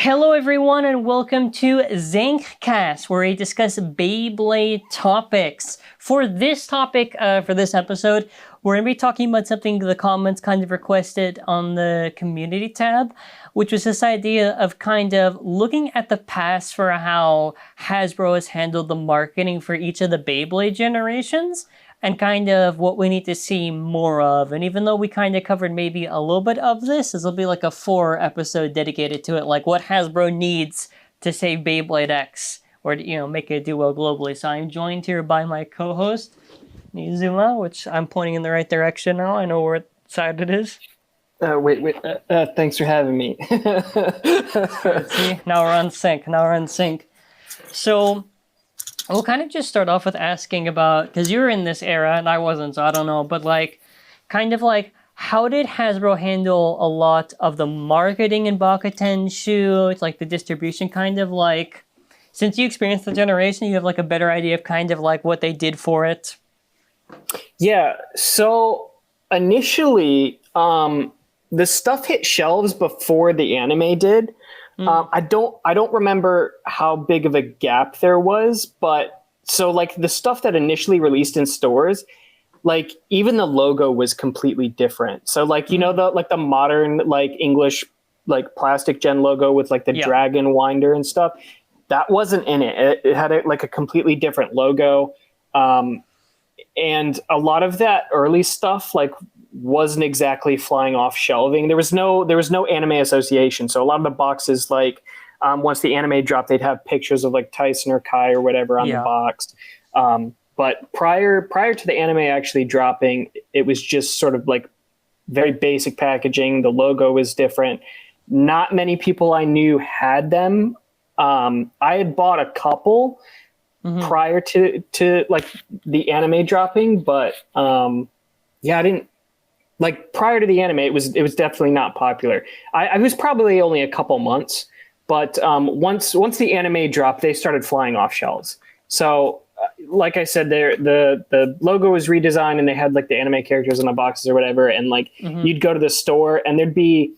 Hello everyone and welcome to ZankCast, where we discuss Beyblade topics. For this topic, for this episode, we're going to be talking about something the comments kind of requested on the community tab, which was this idea of kind of looking at the past for how Hasbro has handled the marketing for each of the Beyblade generations, and kind of what we need to see more of. And even though we kind of covered maybe a little bit of this will be like a 4 episode dedicated to it, like what Hasbro needs to save Beyblade X, or make it do well globally. So I'm joined here by my co-host, Nizuma, which I'm pointing in the right direction now. I know what side it is. Wait. Thanks for having me. See, now we're on sync. So we'll kind of just start off with asking about, because you were in this era and I wasn't, so I don't know, but how did Hasbro handle a lot of the marketing in Bakuten shoots, like the distribution, since you experienced the generation, you have a better idea of what they did for it? Yeah, so initially, the stuff hit shelves before the anime did. I don't remember how big of a gap there was, but so the stuff that initially released in stores, even the logo was completely different. So the modern English plastic gen logo with the dragon winder and stuff, that wasn't in it. It had a completely different logo. And a lot of that early stuff wasn't exactly flying off shelving. There was no anime association. So a lot of the boxes, once the anime dropped, they'd have pictures of Tyson or Kai or whatever on the box. But prior to the anime actually dropping, it was just sort of very basic packaging. The logo was different. Not many people I knew had them. I had bought a couple prior to the anime dropping, but I didn't. Prior to the anime, it was definitely not popular. I was probably only a couple months, but once the anime dropped, they started flying off shelves. So, like I said, the logo was redesigned, and they had the anime characters in the boxes or whatever. And you'd go to the store, and there'd be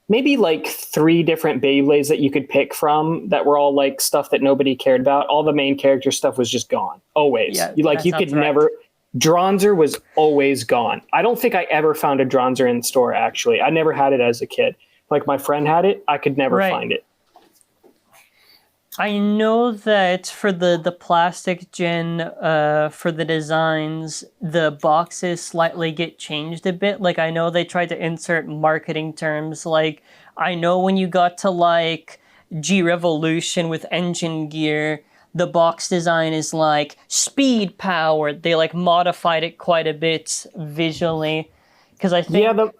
maybe 3 different Beyblades that you could pick from that were all stuff that nobody cared about. All the main character stuff was just gone, always. Yeah, you could never. Dronzer was always gone. I don't think I ever found a Dronzer in store, actually. I never had it as a kid. My friend had it. I could never find it. I know that for the plastic gen, for the designs, the boxes slightly get changed a bit. I know they tried to insert marketing terms. I know when you got to G-Revolution with engine gear, the box design is speed powered. They modified it quite a bit visually, because I think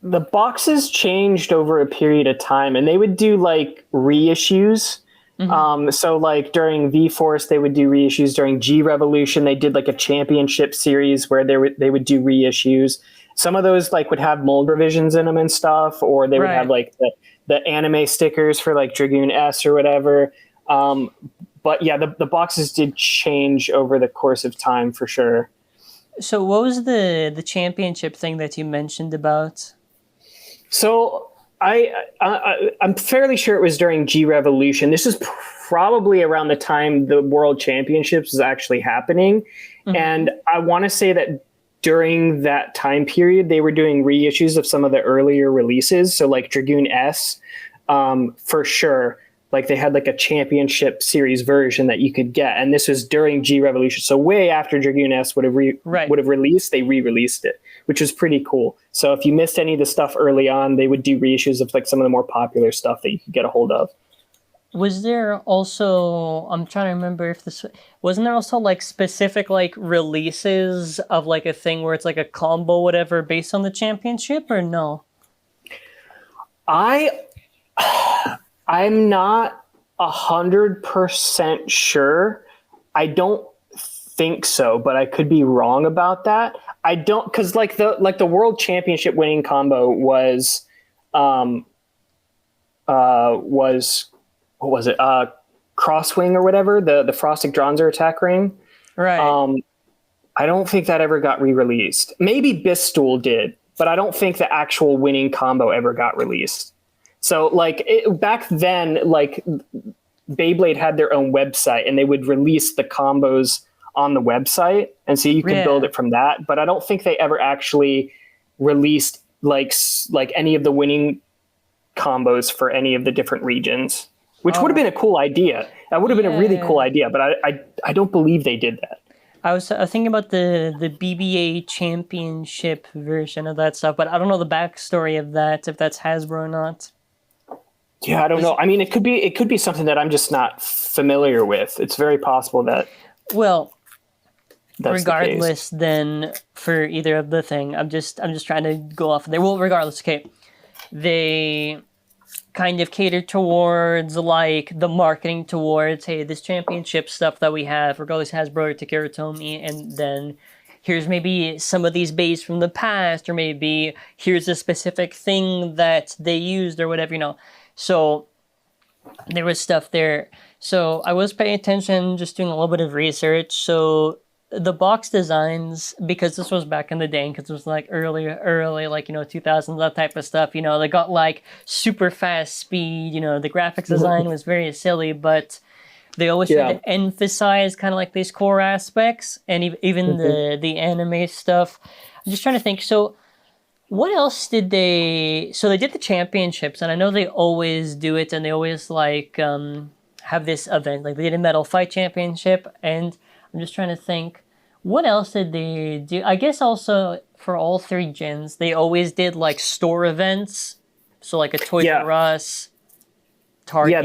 the boxes changed over a period of time, and they would do reissues. So during V-Force they would do reissues. During G-Revolution they did a championship series where they would do reissues. Some of those would have mold revisions in them and stuff, or they would have the anime stickers for Dragoon S or whatever. But yeah, the boxes did change over the course of time for sure. So what was the championship thing that you mentioned about? So I'm fairly sure it was during G-Revolution. This is probably around the time the World Championships was actually happening. And I want to say that during that time period, they were doing reissues of some of the earlier releases. So Dragoon S, for sure. They had a championship series version that you could get, and this was during G-Revolution. So way after Dragoon S would have released, they re-released it, which was pretty cool. So if you missed any of the stuff early on, they would do reissues of some of the more popular stuff that you could get a hold of. Was there also, I'm trying to remember if this, wasn't there also specific releases of a thing where it's a combo whatever based on the championship, or no? I'm not 100% sure. I don't think so, but I could be wrong about that. I don't, because the World Championship winning combo was what was it? Crosswing or whatever, the Frosted Dronzer attack ring. Right. I don't think that ever got re-released. Maybe Bistool did, but I don't think the actual winning combo ever got released. So like back then, like Beyblade had their own website and they would release the combos on the website. And so you could build it from that. But I don't think they ever actually released like any of the winning combos for any of the different regions, which would have been a cool idea. That would have been a really cool idea. But I don't believe they did that. I was thinking about the BBA championship version of that stuff, but I don't know the backstory of that, if that's Hasbro or not. Yeah, I don't know. I mean, it could be something that I'm just not familiar with. It's very possible that. Well, that's regardless, then for either of the thing, I'm just trying to go off of there. Well, regardless, okay, they kind of cater towards like the marketing towards, hey, this championship stuff that we have, regardless Hasbro or Takara Tomy, and then here's maybe some of these bays from the past, or maybe here's a specific thing that they used or whatever, you know. So there was stuff there. So I was paying attention, just doing a little bit of research. So the box designs, because this was back in the day, because it was like early, like, you know, 2000s, that type of stuff, you know, they got like super fast speed, you know, the graphics design was very silly, but they always tried to emphasize kind of like these core aspects, and even the anime stuff. I'm just trying to think. So what else did so they did the championships, and I know they always do it, and they always like have this event, like they did a Metal Fight Championship, and I'm just trying to think, what else did they do? I guess also for all three gens, they always did like store events. So like a Toys R Us, Target. Yeah,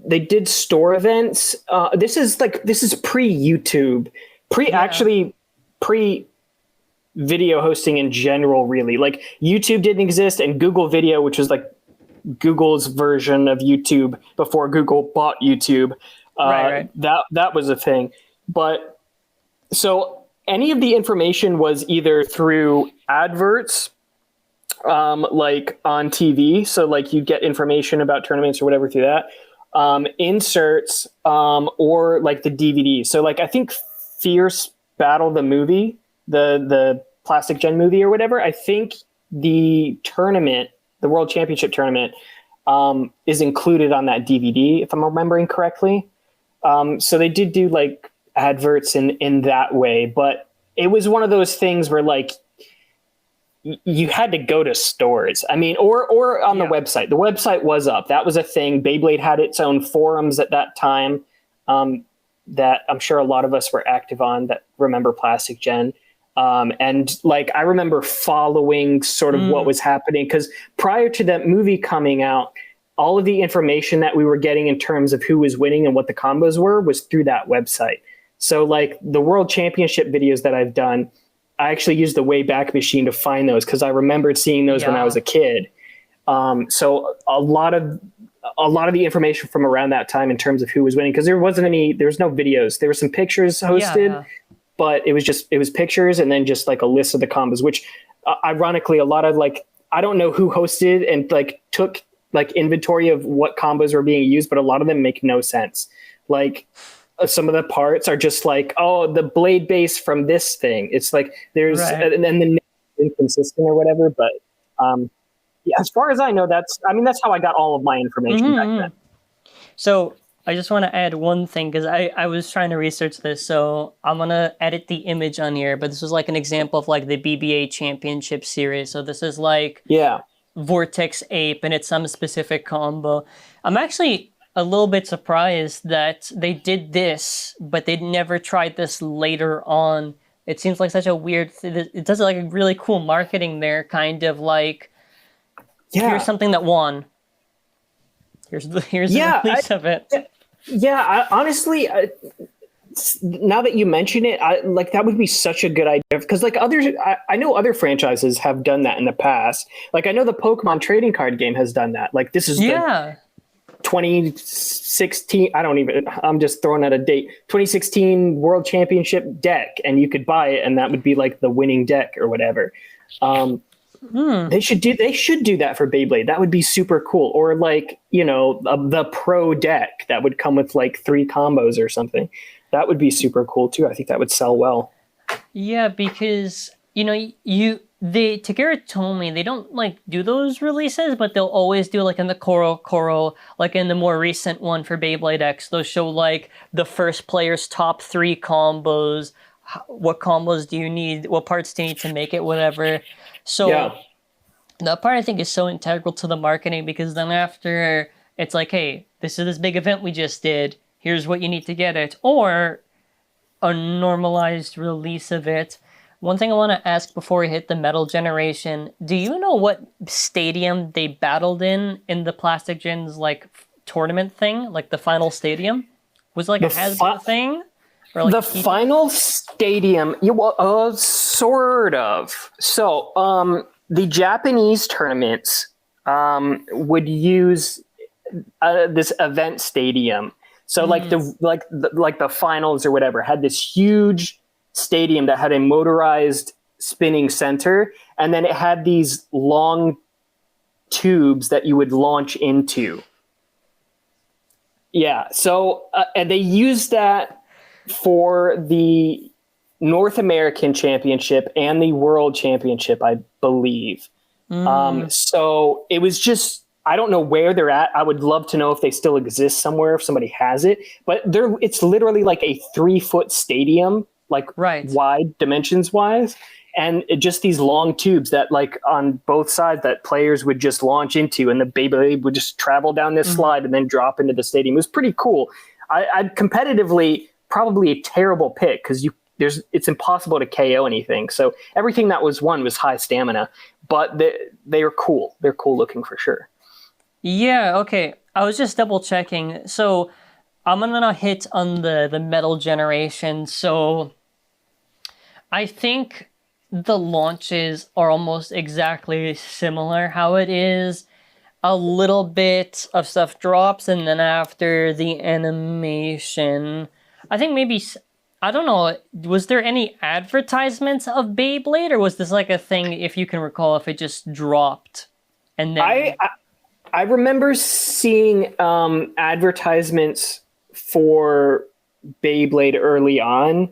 they did store events. This is pre-YouTube, pre video hosting in general, really. Like YouTube didn't exist, and Google Video, which was like Google's version of YouTube before Google bought YouTube. That was a thing. But so any of the information was either through adverts, like on TV. So like you get information about tournaments or whatever through that, inserts, or like the DVD. So like I think Fierce Battle, the movie, the Plastic Gen movie or whatever, I think the tournament, the World Championship tournament, is included on that DVD, if I'm remembering correctly. So they did do like adverts in that way, but it was one of those things where like you had to go to stores. I mean, or on the website. The website was up. That was a thing. Beyblade had its own forums at that time, that I'm sure a lot of us were active on that remember Plastic Gen. And like, I remember following sort of what was happening, because prior to that movie coming out, all of the information that we were getting in terms of who was winning and what the combos were was through that website. So like the World Championship videos that I've done, I actually used the Wayback Machine to find those, because I remembered seeing those when I was a kid. So a lot of the information from around that time in terms of who was winning, because there was no videos. There were some pictures hosted, but it was pictures and then just like a list of the combos, which ironically, a lot of like, I don't know who hosted and like took like inventory of what combos were being used, but a lot of them make no sense. Like some of the parts are just like, oh, the blade base from this thing. It's like there's, and then the name is inconsistent or whatever. But yeah, as far as I know, that's how I got all of my information back then. So I just want to add one thing, because I was trying to research this, so I'm going to edit the image on here, but this was like an example of like the BBA Championship series. So this is like Vortex Ape, and it's some specific combo. I'm actually a little bit surprised that they did this, but they never tried this later on. It seems like such a weird thing. It does like a really cool marketing there, kind of like, here's something that won. Here's the release of it. Honestly, now that you mention it, like that would be such a good idea, because like I know other franchises have done that in the past. Like I know the Pokemon trading card game has done that. Like this is the 2016, I'm just throwing out a date, 2016 World Championship deck, and you could buy it and that would be like the winning deck or whatever. They should do that for Beyblade. That would be super cool. Or like, you know, the pro deck that would come with like 3 combos or something. That would be super cool too. I think that would sell well. Yeah, because you know, Takara told me they don't like do those releases, but they'll always do like in the Koro, like in the more recent one for Beyblade X, they'll show like the first player's top 3 combos, what combos do you need, what parts do you need to make it, whatever. So that part I think is so integral to the marketing, because then after it's like, hey, this is this big event we just did, here's what you need to get it, or a normalized release of it. One thing I want to ask before we hit the metal generation, do you know what stadium they battled in the Plastic Gen's like tournament thing, like the final stadium? Was it like a Hasbro thing? Or like the final stadium, sort of. So, the Japanese tournaments would use this event stadium. So, like the finals or whatever had this huge stadium that had a motorized spinning center, and then it had these long tubes that you would launch into. Yeah, so and they used that for the North American Championship and the World Championship, I believe. So it was just, I don't know where they're at. I would love to know if they still exist somewhere, if somebody has it. But it's literally like a 3-foot stadium, like wide, dimensions-wise. And just these long tubes that, like, on both sides that players would just launch into, and the Beyblade would just travel down this slide and then drop into the stadium. It was pretty cool. I'd competitively probably a terrible pick, because it's impossible to KO anything. So everything that was won was high stamina, but they are cool. They're cool looking for sure. Yeah, okay. I was just double checking. So I'm gonna hit on the metal generation. So I think the launches are almost exactly similar. How it is, a little bit of stuff drops, and then after the animation, I think maybe, I don't know, was there any advertisements of Beyblade, or was this like a thing, if you can recall, if it just dropped? And then I remember seeing advertisements for Beyblade early on.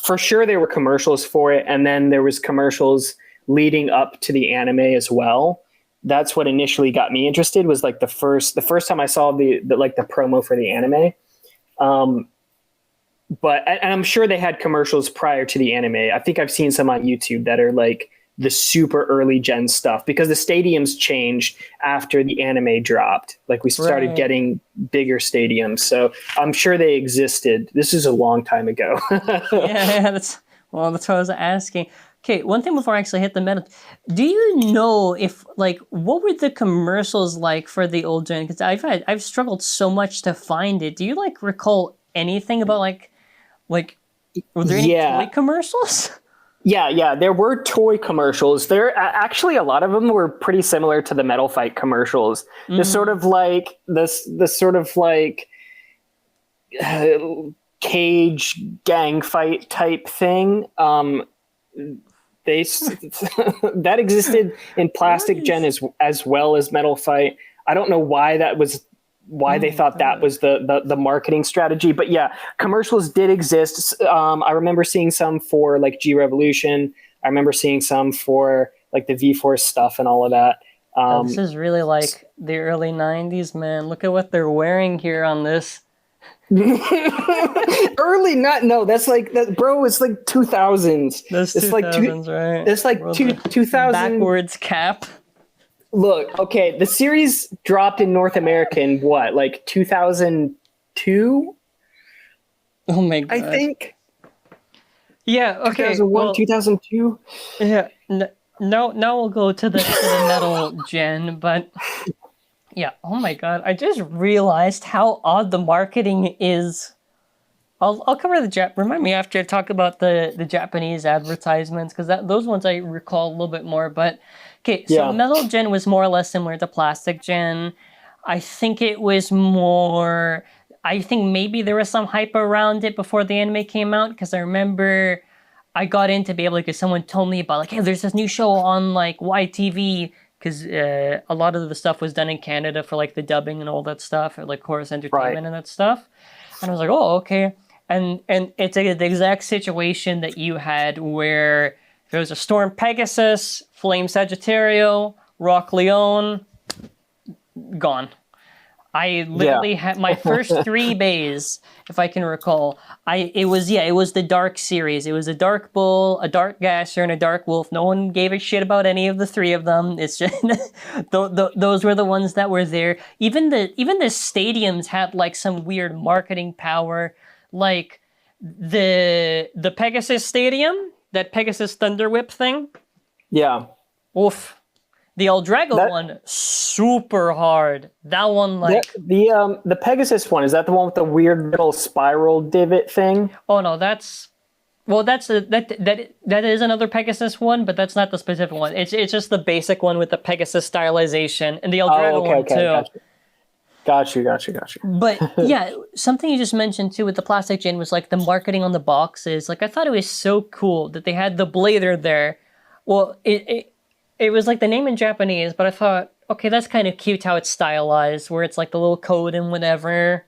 For sure there were commercials for it, and then there was commercials leading up to the anime as well. That's what initially got me interested, was like the first time I saw the promo for the anime. But I'm sure they had commercials prior to the anime. I think I've seen some on YouTube that are like the super early gen stuff, because the stadiums changed after the anime dropped. Like we started getting bigger stadiums. So I'm sure they existed. This is a long time ago. yeah, that's what I was asking. Okay, one thing before I actually hit the meta. Do you know if, like, what were the commercials like for the old gen? Because I've struggled so much to find it. Do you like recall anything about like were there any toy commercials? Yeah, there were toy commercials. There actually, a lot of them were pretty similar to the Metal Fight commercials. The sort of like cage gang fight type thing. That existed in Plastic Gen as well as Metal Fight. I don't know why they thought that was the marketing strategy, but yeah, commercials did exist. I remember seeing some for like G Revolution. I remember seeing some for like the V-Force stuff and all of that. This is really like the early 90s, man. Look at what they're wearing here on this. Early, that's like that, bro. It's like 2000s. That's 2000s, right? It's like 2000 backwards cap. Look, okay, the series dropped in North America in what, like 2002? Oh my god. I think. Yeah, okay. 2001, 2002? Yeah, now we'll go to the metal gen, but yeah, oh my god, I just realized how odd the marketing is. I'll cover the remind me after I talk about the Japanese advertisements, because those ones I recall a little bit more, but okay, so Metal Gen was more or less similar to Plastic Gen. I think it was more, I think maybe there was some hype around it before the anime came out, because I remember I got into Beyblade because someone told me about, like, hey, there's this new show on, like, YTV, because a lot of the stuff was done in Canada for, like, the dubbing and all that stuff, or, like, Chorus Entertainment and that stuff. And I was like, oh, okay. And it's like the exact situation that you had, where There was a Storm Pegasus, Flame Sagittario, Rock Leon, gone. I literally had my first 3 bays, if I can recall. It was the Dark series. It was a Dark Bull, a Dark Gasher, and a Dark Wolf. No one gave a shit about any of the 3 of them. It's just those were the ones that were there. Even the stadiums had like some weird marketing power, like the Pegasus Stadium, that Pegasus Thunder Whip thing. Yeah. Oof. The Eldrago one, super hard. That one, like the Pegasus one, is that the one with the weird little spiral divot thing? Oh no, that is another Pegasus one, but that's not the specific one. It's just the basic one with the Pegasus stylization, and the Eldrago one too. Got you. But yeah, something you just mentioned too with the plastic gin was like the marketing on the boxes. Like I thought it was so cool that they had the blader there. Well, it was like the name in Japanese, but I thought, okay, that's kind of cute how it's stylized, where it's like the little code and whatever.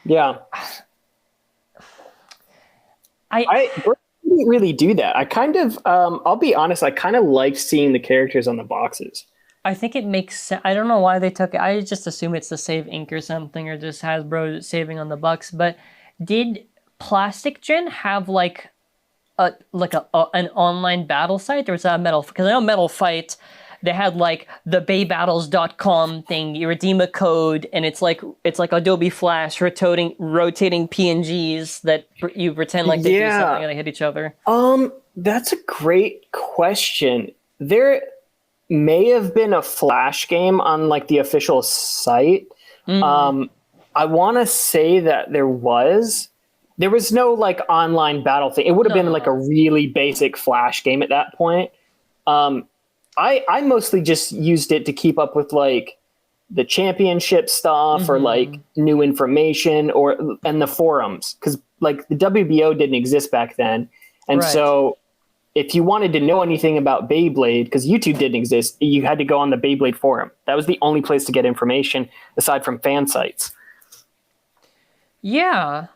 Yeah. I didn't really do that. I kind of, I'll be honest, I kind of liked seeing the characters on the boxes. I think it makes sense. I don't know why they took it. I just assume it's to save ink or something, or just Hasbro saving on the bucks. But did Plastic Gen have like an online battle site, or was that Metal? Because I know Metal Fight, they had like the baybattles.com thing. You redeem a code, and it's like Adobe Flash rotating PNGs that you pretend like they do something and they hit each other. That's a great question. There may have been a Flash game on like the official site. I want to say that there was no like online battle thing. It would have been like a really basic Flash game at that point. I mostly just used it to keep up with like the championship stuff or like new information and the forums, because like the WBO didn't exist back then. And so if you wanted to know anything about Beyblade, because YouTube didn't exist, you had to go on the Beyblade forum. That was the only place to get information aside from fan sites. Yeah.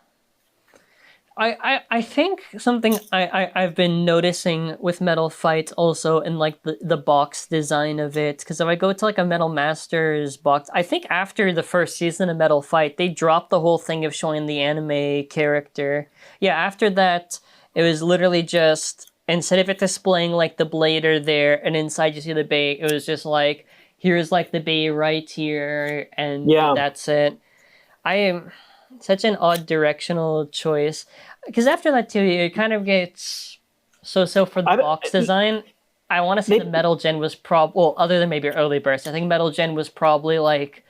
I think something I've been noticing with Metal Fight also in like the box design of it, because if I go to like a Metal Masters box, I think after the first season of Metal Fight, they dropped the whole thing of showing the anime character. Yeah, after that, it was literally just, instead of it displaying like the blader there and inside you see the bay, it was just like, here's like the bay right here, and that's it. I am such an odd directional choice, because after that too, it kind of gets so for the box design. I want to say the Metal Gen was other than maybe Early Burst, I think Metal Gen was probably like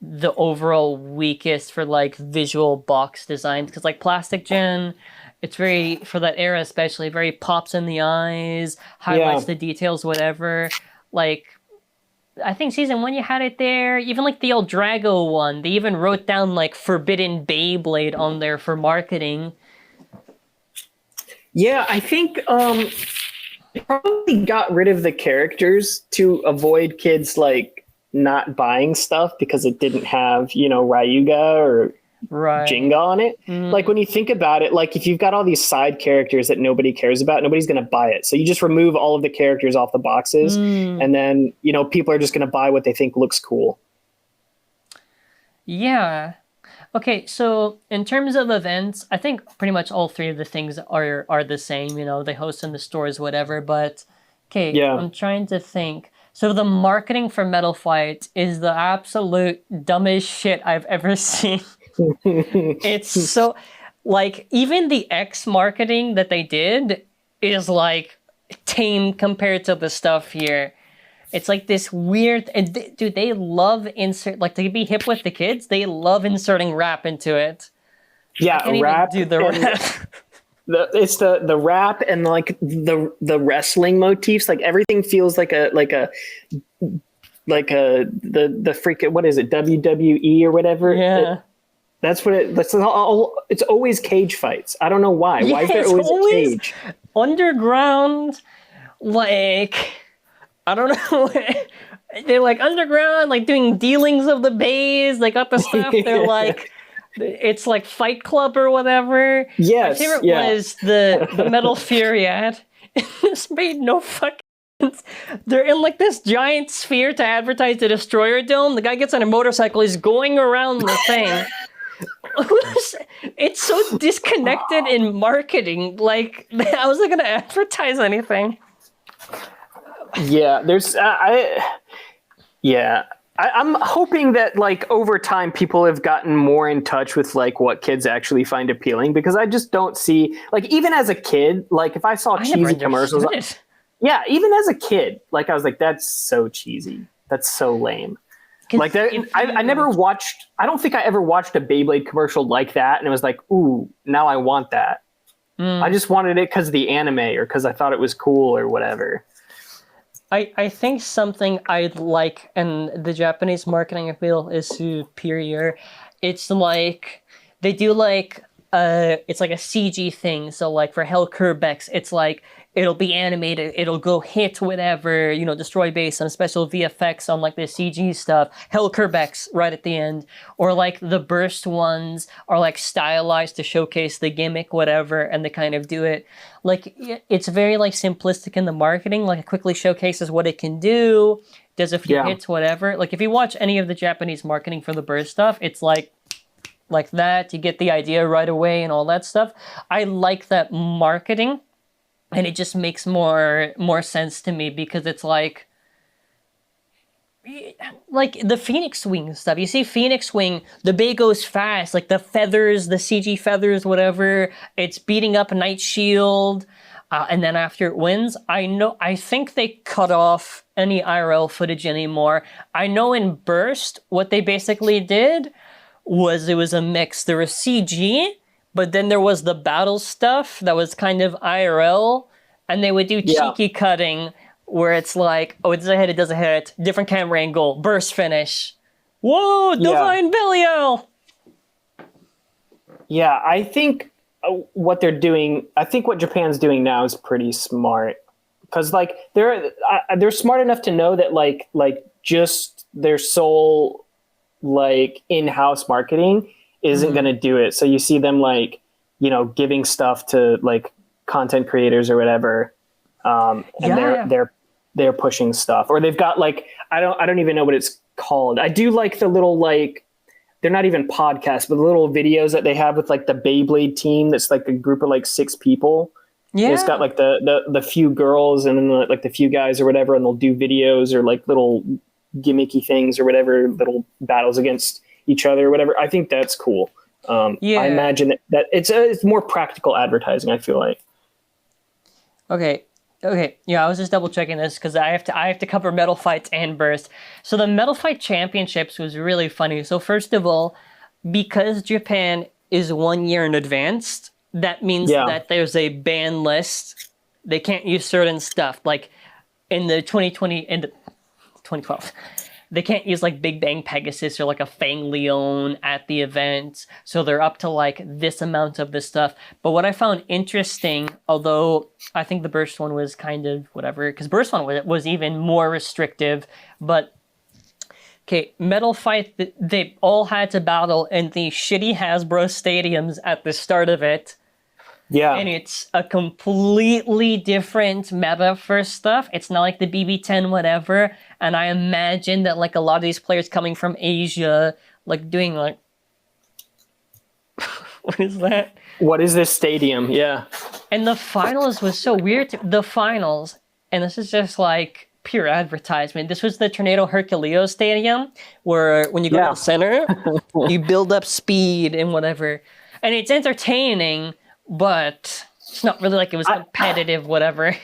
the overall weakest for like visual box designs, because like Plastic Gen, it's very, for that era especially, very pops in the eyes, highlights the details, whatever. Like, I think season 1 you had it there. Even like the Eldrago one, they even wrote down like Forbidden Beyblade on there for marketing. Yeah, I think they probably got rid of the characters to avoid kids like not buying stuff because it didn't have, Ryuga or Jenga on it. Like when you think about it, like if you've got all these side characters that nobody cares about, nobody's going to buy it. So you just remove all of the characters off the boxes, and then people are just going to buy what they think looks cool. Yeah. Okay, so in terms of events, I think pretty much all 3 of the things are the same. They host in the stores, whatever. But okay, I'm trying to think. So the marketing for Metal Fight is the absolute dumbest shit I've ever seen. It's so, like, even the X marketing that they did is like tame compared to the stuff here. It's like this weird, and dude, they love like to be hip with the kids. They love inserting rap into it. Yeah, rap. Do the rap. It's the rap and like the wrestling motifs. Like everything feels like the freaking, what is it, WWE or whatever. Yeah. It's always cage fights. I don't know why. Why is there always a cage? Underground, like, I don't know. They're like underground, like doing dealings of the bays. They got the stuff. They're like, it's like Fight Club or whatever. Yes. My favorite was the Metal Fury ad. This made no fucking sense. They're in like this giant sphere to advertise the Destroyer Dome. The guy gets on a motorcycle, he's going around the thing. It's so disconnected in marketing. Like, how is it going to advertise anything? Yeah, I'm hoping that like over time people have gotten more in touch with like what kids actually find appealing, because I just don't see, like, even as a kid, like if I saw cheesy commercials, even as a kid, like I was like, that's so cheesy, that's so lame. Like I never watched, I don't think I ever watched a Beyblade commercial like that and it was like, ooh, now I want that. I just wanted it because of the anime or because I thought it was cool or whatever. I think something I'd like, and the Japanese marketing appeal is superior. It's like, they do like, it's like a CG thing. So like for Hell Kerbex, it's like, it'll be animated, it'll go hit whatever, destroy base on special VFX on like the CG stuff. Hell Kerbex right at the end. Or like the burst ones are like stylized to showcase the gimmick, whatever, and they kind of do it. Like, it's very like simplistic in the marketing, like it quickly showcases what it can do, does a few hits, whatever. Like if you watch any of the Japanese marketing for the burst stuff, it's like that, you get the idea right away and all that stuff. I like that marketing. And it just makes more sense to me because it's like the Phoenix Wing stuff. You see Phoenix Wing, the bay goes fast, like the feathers, the CG feathers, whatever. It's beating up Night Shield, and then after it wins, I think they cut off any IRL footage anymore. I know in Burst, what they basically did was it was a mix. There was CG, but then there was the battle stuff that was kind of IRL, and they would do cheeky cutting where it's like, oh, it does a hit, it does a hit, different camera angle, burst finish. Whoa, Divine Belial! Yeah, I think what they're doing, I think what Japan's doing now is pretty smart. Because like they're smart enough to know that like just their sole like in-house marketing isn't going to do it. So you see them like, giving stuff to like content creators or whatever. And they're pushing stuff, or they've got like, I don't even know what it's called. I do like the little, like, they're not even podcasts, but the little videos that they have with like the Beyblade team. That's like a group of like 6 people. Yeah. And it's got like the few girls and then like the few guys or whatever. And they'll do videos or like little gimmicky things or whatever, little battles against each other or whatever. I think that's cool. I imagine that it's more practical advertising, I feel like. Okay. Yeah, I was just double checking this because I have to cover Metal Fights and Burst. So the Metal Fight Championships was really funny. So first of all, because Japan is 1 year in advance, that means that there's a ban list. They can't use certain stuff. Like in the 2012. They can't use like Big Bang Pegasus or like a Fang Leon at the event. So they're up to like this amount of this stuff. But what I found interesting, although I think the Burst one was kind of whatever, because Burst one was even more restrictive. But okay, Metal Fight, they all had to battle in the shitty Hasbro stadiums at the start of it. Yeah. And it's a completely different meta for stuff. It's not like the BB10 whatever. And I imagine that like a lot of these players coming from Asia, like doing like... What is that? What is this stadium? Yeah. And the finals was so weird. The finals, and this is just like pure advertisement. This was the Tornado Herculeo Stadium, where when you go to the center, you build up speed and whatever. And it's entertaining, but it's not really like it was competitive, whatever.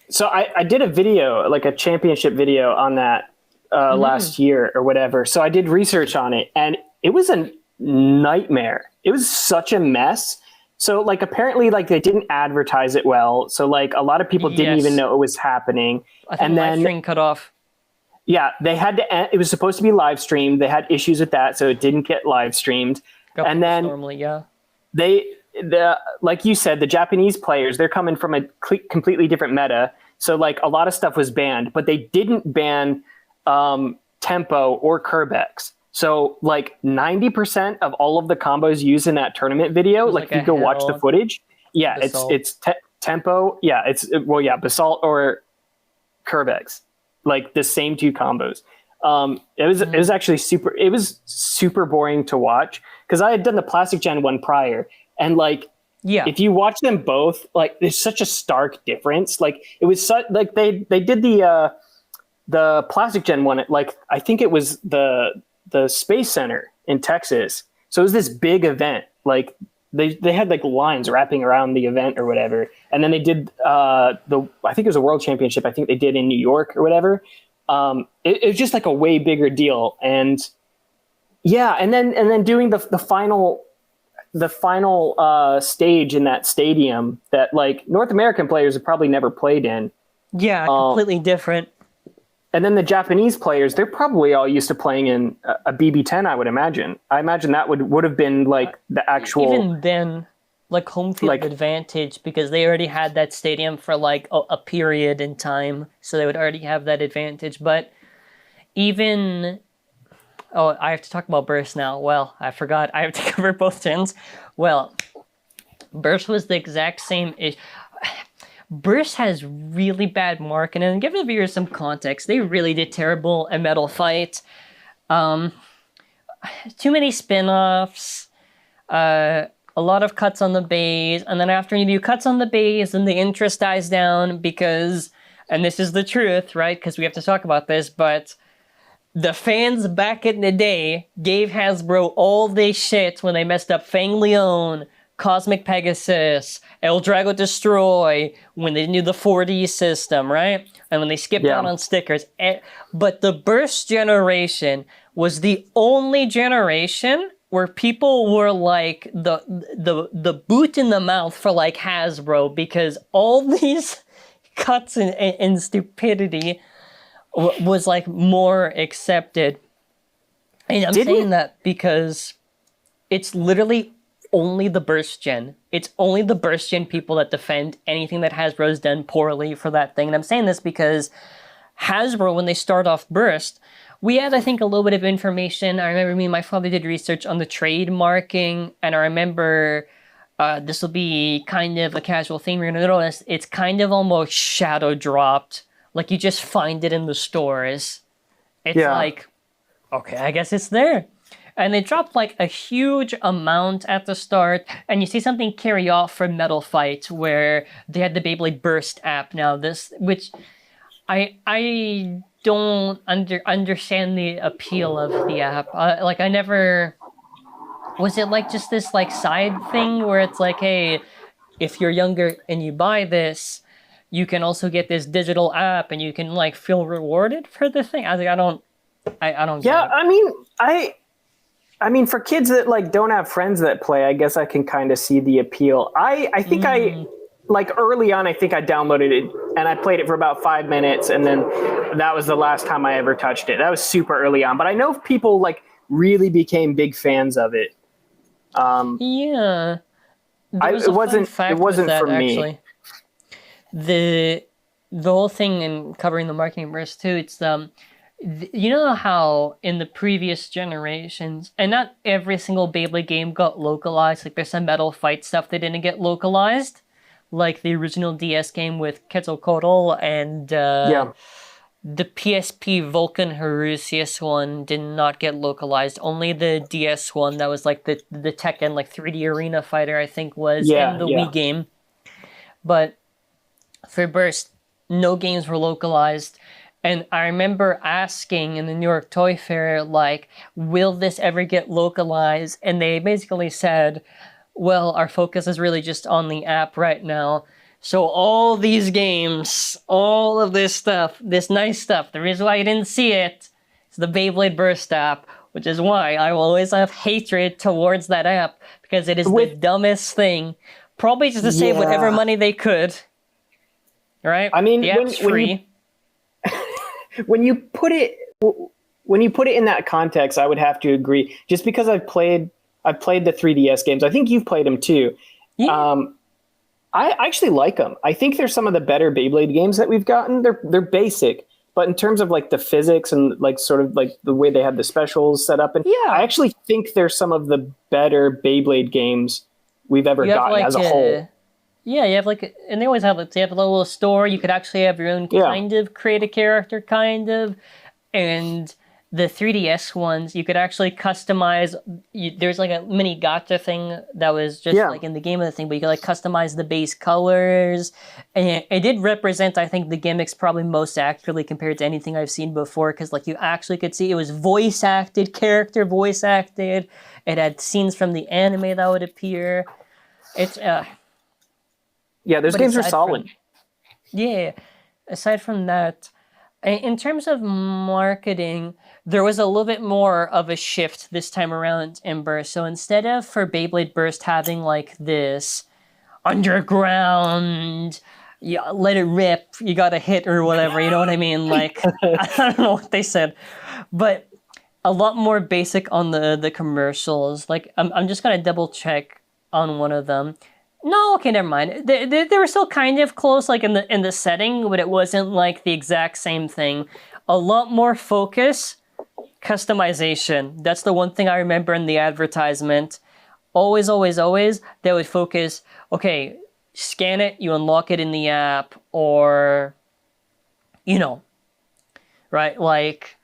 So I did a video, like a championship video on that last year or whatever. So I did research on it, and it was a nightmare. It was such a mess. So like apparently like they didn't advertise it well. So like a lot of people didn't even know it was happening. I think live stream cut off. Yeah, they had to. It was supposed to be live streamed. They had issues with that, so it didn't get live streamed. And then normally, like you said, the Japanese players, they're coming from a completely different meta. So like a lot of stuff was banned, but they didn't ban Tempo or Kerbex. So like 90% of all of the combos used in that tournament video, like you go watch the footage. Yeah, it's Tempo, Basalt or Kerbex, like the same two combos. It was actually super boring to watch because I had done the Plastic Gen one prior, and like if you watch them both, like there's such a stark difference. Like it was like they did the Plastic Gen one at, like I think it was the Space Center in Texas. So it was this big event. Like they had like lines wrapping around the event or whatever. And then they did I think it was a World Championship. I think they did in New York or whatever. It was just like a way bigger deal. And yeah, and then doing the final stage in that stadium that like North American players have probably never played in. Yeah, completely different. And then the Japanese players, they're probably all used to playing in a BB10, I would imagine. I imagine that would have been like the actual... Even then, like home field advantage, because they already had that stadium for like a period in time, so they would already have that advantage. But even... Oh, I have to talk about Burst now. Well, I forgot. I have to cover both gens. Well, Burst was the exact same issue. Burst has really bad marketing, and give the viewers some context. They really did terrible at Metal Fight. Too many spin-offs, a lot of cuts on the bays, and then after you do cuts on the bays, then the interest dies down because, and this is the truth, right? Because we have to talk about this, but the fans back in the day gave Hasbro all this shit when they messed up Fang Leon, Cosmic Pegasus, El Drago Destroy, when they knew the 4D system, right? And when they skipped out on stickers. But the Burst generation was the only generation where people were like the boot in the mouth for like Hasbro, because all these cuts and stupidity was like more accepted. And I'm saying that because it's literally only the Burst gen. It's only the Burst gen people that defend anything that Hasbro's done poorly for that thing. And I'm saying this because Hasbro, when they start off Burst, we had, I think, a little bit of information. I remember me and my father did research on the trademarking, and I remember this will be kind of a casual theme. You're going to notice it's kind of almost shadow dropped. Like you just find it in the stores. It's like, okay, I guess it's there. And they dropped like a huge amount at the start, and you see something carry off from Metal Fight where they had the Beyblade Burst app now. Which I don't understand the appeal of the app. Like I never... Was it like just this like side thing where it's like, hey, if you're younger and you buy this, you can also get this digital app and you can like feel rewarded for the thing? I don't get it. I mean, for kids that like don't have friends that play, I guess I can kind of see the appeal. I think I like early on, I think I downloaded it and I played it for about 5 minutes, and then that was the last time I ever touched it. That was super early on, but I know people like really became big fans of it. It wasn't for me. The whole thing in covering the marketing burst too, it's you know how in the previous generations, and not every single Beyblade game got localized, like there's some Metal Fight stuff that didn't get localized, like the original DS game with Quetzalcoatl, and the PSP Vulcan Herusius one did not get localized. Only the DS one that was like the Tekken, like 3D Arena Fighter, I think was, and the Wii game. But for Burst, no games were localized. And I remember asking in the New York Toy Fair, like, will this ever get localized? And they basically said, well, our focus is really just on the app right now. So all these games, all of this stuff, this nice stuff, the reason why you didn't see it is the Beyblade Burst app, which is why I will always have hatred towards that app, because it is the dumbest thing. Probably just to save whatever money they could. Right? I mean, the app's free. When you put it in that context, I would have to agree. Just because I've played the 3DS games, I think you've played them too. Yeah. I actually like them. I think they're some of the better Beyblade games that we've gotten. They're basic, but in terms of like the physics and like sort of like the way they have the specials set up, and I actually think they're some of the better Beyblade games we've ever gotten as a whole. Yeah, you have like, and they always have like, they have a little store. You could actually have your own Yeah. kind of create a character, kind of, and the 3DS ones you could actually customize. There's like a mini gacha thing that was just Yeah. like in the game of the thing, but you could like customize the base colors, and it did represent, I think, the gimmicks probably most accurately compared to anything I've seen before, because like you actually could see it was voice acted, character voice acted. It had scenes from the anime that would appear. It's Yeah, those but games are aside solid. from yeah, aside from that, in terms of marketing, there was a little bit more of a shift this time around in Burst. So instead of for Beyblade Burst having like this underground, yeah, let it rip, you got to hit or whatever, you know what I mean? Like, I don't know what they said, but a lot more basic on the commercials. Like, I'm just going to double check on one of them. No, okay, never mind. They were still kind of close, like in the setting, but it wasn't like the exact same thing. A lot more focus, customization. That's the one thing I remember in the advertisement. Always, always, always, they would focus. Okay, scan it, you unlock it in the app, or you know, right? Like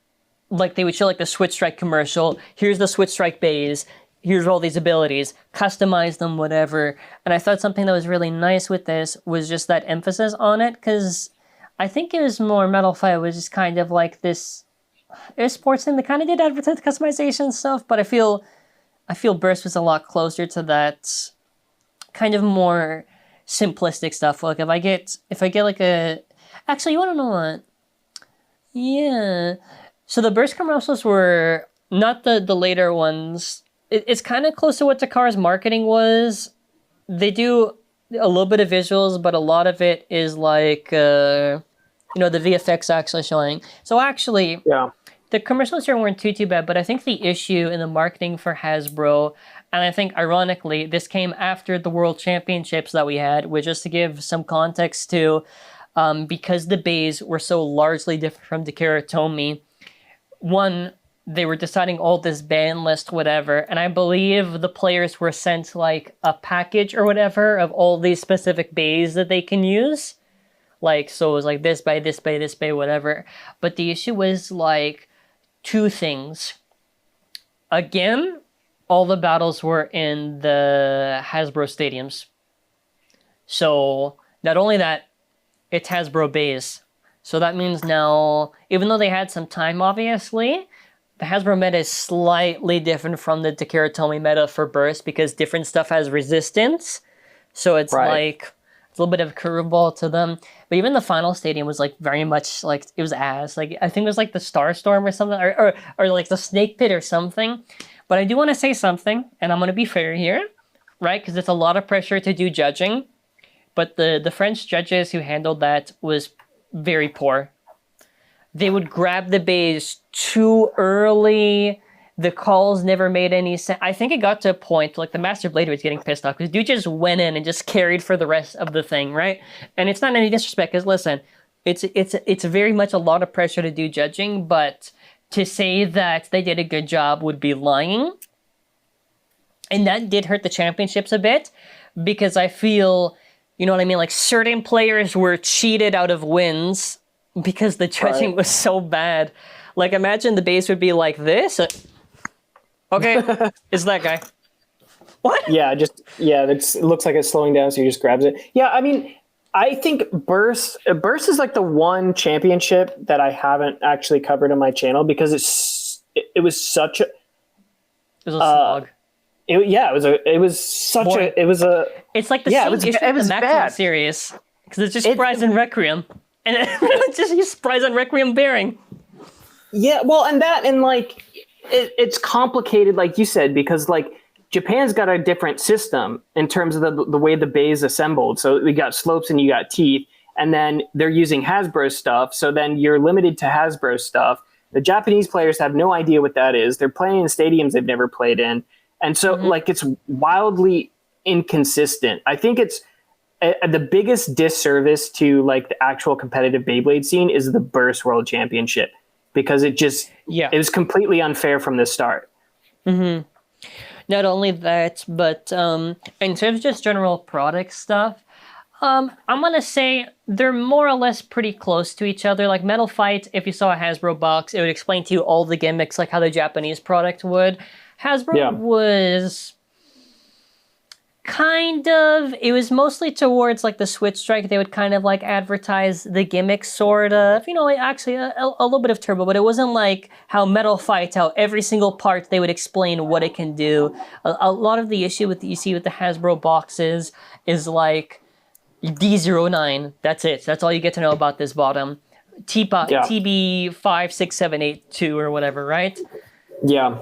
they would show like the Switch Strike commercial. Here's the Switch Strike bays. Here's all these abilities. Customize them, whatever. And I thought something that was really nice with this was just that emphasis on it, because I think it was more Metal Fight was just kind of like this. It was sports thing. They kind of did advertise customization stuff, but I feel Burst was a lot closer to that kind of more simplistic stuff. Like if I get like a, actually, you want to know what? Yeah. So the Burst commercials were not the later ones. It's kind of close to what Takara's marketing was. They do a little bit of visuals, but a lot of it is like, the VFX actually showing. So actually, Yeah. the commercials here weren't too bad, but I think the issue in the marketing for Hasbro, and I think ironically, this came after the World Championships that we had, which just to give some context to, because the bays were so largely different from Takara Tomy, one, they were deciding all this ban list, whatever, and I believe the players were sent like a package or whatever of all these specific bays that they can use. Like, so it was like this bay, this bay, this bay, whatever. But the issue was like two things. Again, all the battles were in the Hasbro stadiums. So not only that, it's Hasbro bays. So that means now, even though they had some time, obviously, the Hasbro meta is slightly different from the Takara Tomy meta for Burst because different stuff has resistance. So it's like it's a little bit of a curveball to them. But even the final stadium was like very much like it was ass. Like I think it was like the Star Storm or something, or like the Snake Pit or something. But I do want to say something, and I'm going to be fair here, right? Because it's a lot of pressure to do judging. But the French judges who handled that was very poor. They would grab the bays too early. The calls never made any sense. I think it got to a point, like the Master Blader was getting pissed off because dude just went in and just carried for the rest of the thing, right? And it's not any disrespect, because listen, it's very much a lot of pressure to do judging, but to say that they did a good job would be lying. And that did hurt the championships a bit, because I feel, you know what I mean? Like certain players were cheated out of wins because the judging was so bad. Like imagine the base would be like this. Okay, it's that guy. What? Yeah, it looks like it's slowing down, so he just grabs it. Yeah, I mean, I think Burst is like the one championship that I haven't actually covered on my channel because it was such a It was a slog. It's like the same issue with the Maximum series, because it's just Surprise and Requiem, and it's just Surprise and Requiem bearing. Yeah, well, and like it's complicated, like you said, because like Japan's got a different system in terms of the way the bay is assembled. So we got slopes and you got teeth, and then they're using Hasbro stuff. So then you're limited to Hasbro stuff. The Japanese players have no idea what that is. They're playing in stadiums they've never played in. And so like it's wildly inconsistent. I think it's the biggest disservice to like the actual competitive Beyblade scene is the Burst World Championship, because it was completely unfair from the start. Mm-hmm. Not only that, but in terms of just general product stuff, I'm gonna say they're more or less pretty close to each other. Like Metal Fight, if you saw a Hasbro box, it would explain to you all the gimmicks like how the Japanese product would. Hasbro was kind of, it was mostly towards like the Switch Strike. They would kind of like advertise the gimmicks, sort of, like actually a little bit of turbo, but it wasn't like how Metal Fight, how every single part they would explain what it can do. A lot of the issue with you see with the Hasbro boxes is like D09. That's it. That's all you get to know about this bottom. TB 56782 or whatever, right? Yeah.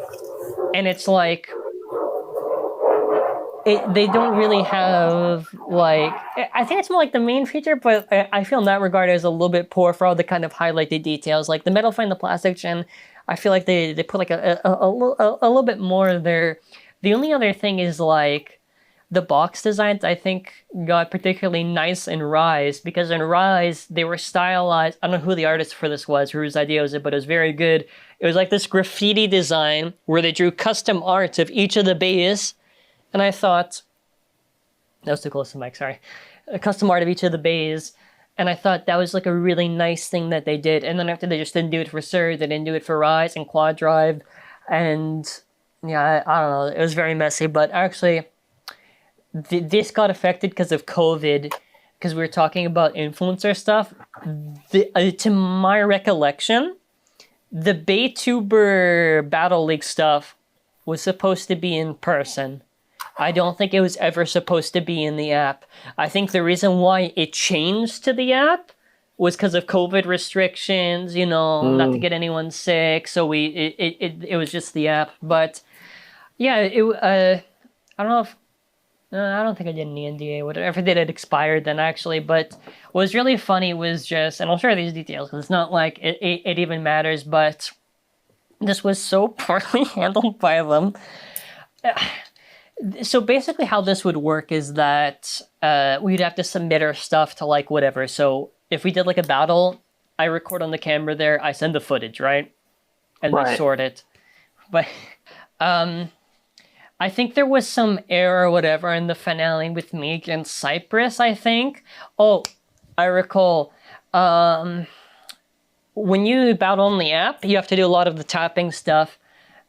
And it's like they don't really have like, I think it's more like the main feature, but I feel in that regard is a little bit poor for all the kind of highlighted details. Like the Metal Fight and the Plastic Gen, I feel like they put like a little bit more there. The only other thing is like the box designs, I think, got particularly nice in Rise, because in Rise they were stylized. I don't know who the artist for this was, whose idea was it, but it was very good. It was like this graffiti design where they drew custom art of each of the bays. And I thought, that was too close to the mic, sorry. A custom art of each of the bays. And I thought that was like a really nice thing that they did. And then after they just didn't do it for Surge, they didn't do it for Rise and Quad Drive. And yeah, I don't know, it was very messy. But actually, this got affected because of COVID, because we were talking about influencer stuff. To my recollection, the Baytuber Battle League stuff was supposed to be in person. I don't think it was ever supposed to be in the app. I think the reason why it changed to the app was because of COVID restrictions, not to get anyone sick. So it was just the app. But yeah, I don't know if, I don't think I did any NDA. Whatever I did, it expired then actually. But what was really funny was just, and I'll share these details because it's not like it even matters, but this was so poorly handled by them. So basically how this would work is that we'd have to submit our stuff to like whatever. So if we did like a battle, I record on the camera there, I send the footage, right? And they sort it. But I think there was some error or whatever in the finale with me against Cypress, I think. Oh, I recall. When you battle on the app, you have to do a lot of the tapping stuff.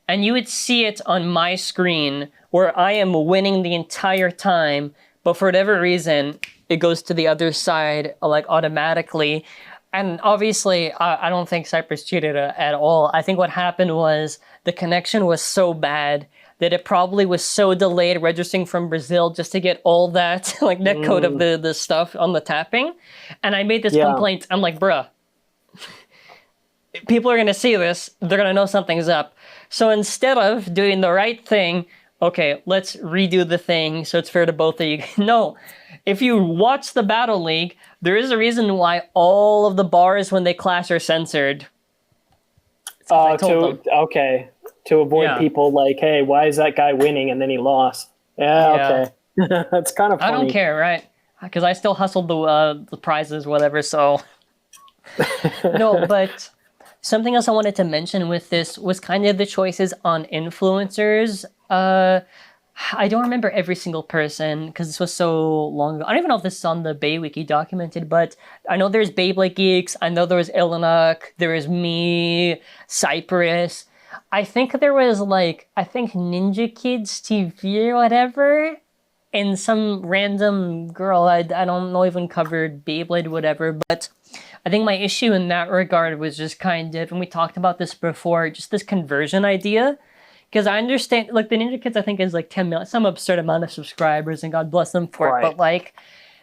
And you would see it on my screen where I am winning the entire time, but for whatever reason, it goes to the other side like automatically. And obviously, I don't think Cypress cheated at all. I think what happened was the connection was so bad that it probably was so delayed registering from Brazil just to get all that like netcode of the stuff on the tapping. And I made this complaint. I'm like, bruh, people are going to see this. They're going to know something's up. So instead of doing the right thing, okay, let's redo the thing so it's fair to both of you. No, if you watch the Battle League, there is a reason why all of the bars when they clash are censored. Okay. To avoid people like, hey, why is that guy winning and then he lost? Yeah. Okay. That's kind of funny. I don't care, right? Because I still hustled the prizes, whatever, so... No, but... Something else I wanted to mention with this was kind of the choices on influencers. I don't remember every single person because this was so long ago. I don't even know if this is on the Bay Wiki documented, but I know there's Beyblade Geeks. I know there was Ilanuk. There was me, Cypress. I think there was Ninja Kids TV or whatever. And some random girl, I don't know, even covered Beyblade, whatever, but I think my issue in that regard was just kind of, and we talked about this before, just this conversion idea. Because I understand, like, the Ninja Kids, I think, is like 10 million, some absurd amount of subscribers, and God bless them for it, but, like,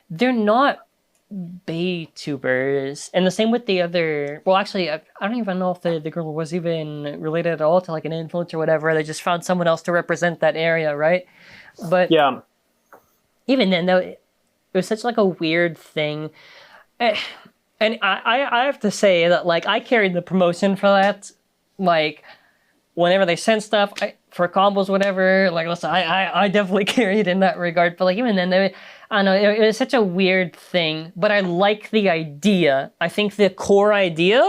they're not Baytubers. And the same with the other, well, actually, I don't even know if the girl was even related at all to, like, an influencer or whatever. They just found someone else to represent that area, right? But yeah, even then, though, it was such, like, a weird thing. And I have to say that, like, I carried the promotion for that. Like, whenever they sent stuff for combos, whatever, like, listen, I definitely carried in that regard. But, like, even then, I don't know, it was such a weird thing. But I like the idea. I think the core idea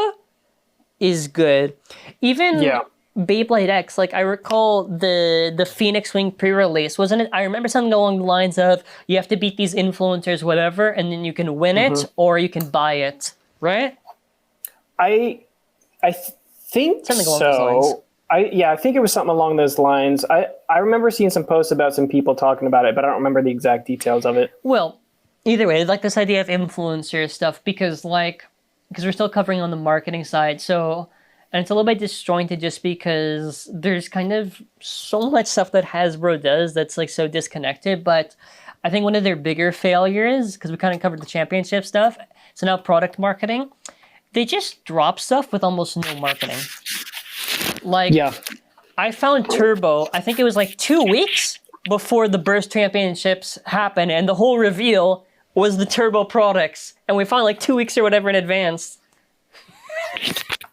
is good. Even Beyblade X, like I recall the Phoenix Wing pre-release, wasn't it? I remember something along the lines of you have to beat these influencers, whatever, and then you can win it or you can buy it, right? I think Something along those lines. so. I think it was something along those lines. I remember seeing some posts about some people talking about it, but I don't remember the exact details of it. Well, either way, like this idea of influencer stuff, because we're still covering on the marketing side, so, and it's a little bit disjointed just because there's kind of so much stuff that Hasbro does that's like so disconnected, but I think one of their bigger failures, because we kind of covered the championship stuff, so now product marketing, they just drop stuff with almost no marketing. Like, Yeah. I found Turbo, I think it was like 2 weeks before the Burst Championships happened, and the whole reveal was the Turbo products, and we found like 2 weeks or whatever in advance.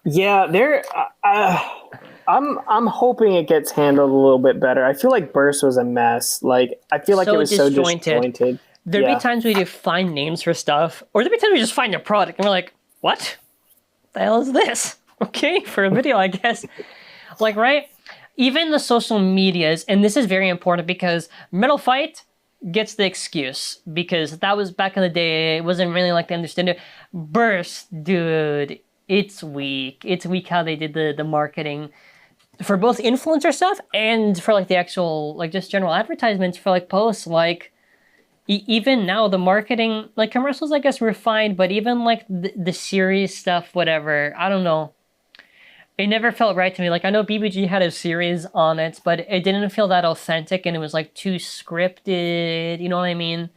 Yeah, I'm hoping it gets handled a little bit better. I feel like Burst was a mess. Like, I feel like it was so disjointed. There'd be times we do find names for stuff, or there'd be times we just find a product, and we're like, what the hell is this? Okay, for a video, I guess. Like, right? Even the social medias, and this is very important because Metal Fight gets the excuse because that was back in the day. It wasn't really like they understood it. Burst, dude, it's weak. It's weak how they did the marketing for both influencer stuff and for like the actual, like just general advertisements for like posts. Like, even now the marketing, like commercials, I guess were fine, but even like the series stuff, whatever, I don't know. It never felt right to me. Like, I know BBG had a series on it, but it didn't feel that authentic, and it was like too scripted. You know what I mean?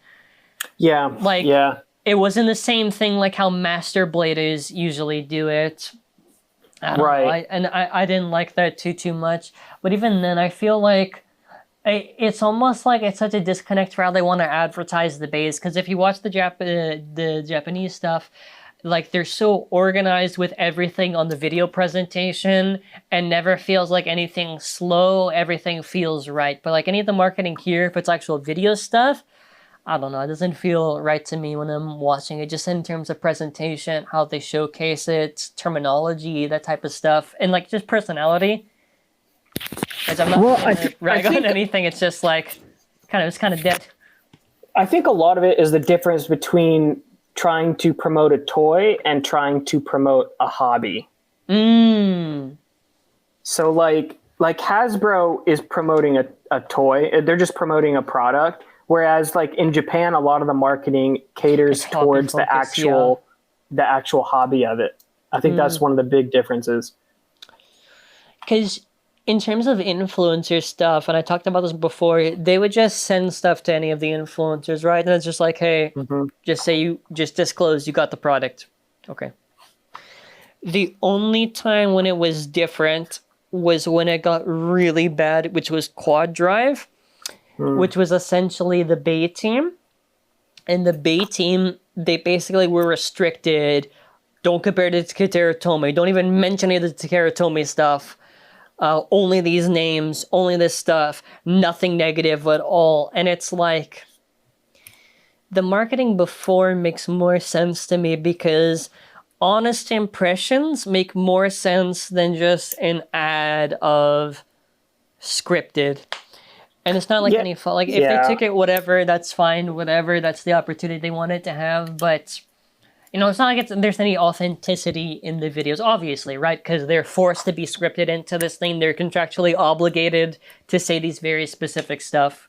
Yeah. Like, yeah. It wasn't the same thing like how Master Bladers usually do it. I don't know. I didn't like that too much. But even then, I feel like it's almost like it's such a disconnect for how they want to advertise the base. Because if you watch the Japanese stuff, like they're so organized with everything on the video presentation and never feels like anything slow. Everything feels right. But like any of the marketing here, if it's actual video stuff, I don't know. It doesn't feel right to me when I'm watching it, just in terms of presentation, how they showcase it, terminology, that type of stuff, and like just personality. As I'm not trying to rag on anything, it's just like it's kind of dead. I think a lot of it is the difference between trying to promote a toy and trying to promote a hobby. So like Hasbro is promoting a toy. They're just promoting a product. Whereas like in Japan, a lot of the marketing caters towards the actual hobby of it. I think that's one of the big differences. Because in terms of influencer stuff, and I talked about this before, they would just send stuff to any of the influencers, right? And it's just like, hey, just say you just disclose you got the product. Okay. The only time when it was different was when it got really bad, which was Quad Drive, which was essentially the Bay team. And the Bay team, they basically were restricted. Don't compare it to Takara Tomy. Don't even mention any of the Takara Tomy stuff. Only these names, only this stuff, nothing negative at all. And it's like, the marketing before makes more sense to me because honest impressions make more sense than just an ad of scripted. And it's not like any fault. Like, if they took it, whatever, that's fine, whatever, that's the opportunity they wanted to have. But, you know, it's not like there's any authenticity in the videos, obviously, right? Because they're forced to be scripted into this thing. They're contractually obligated to say these very specific stuff.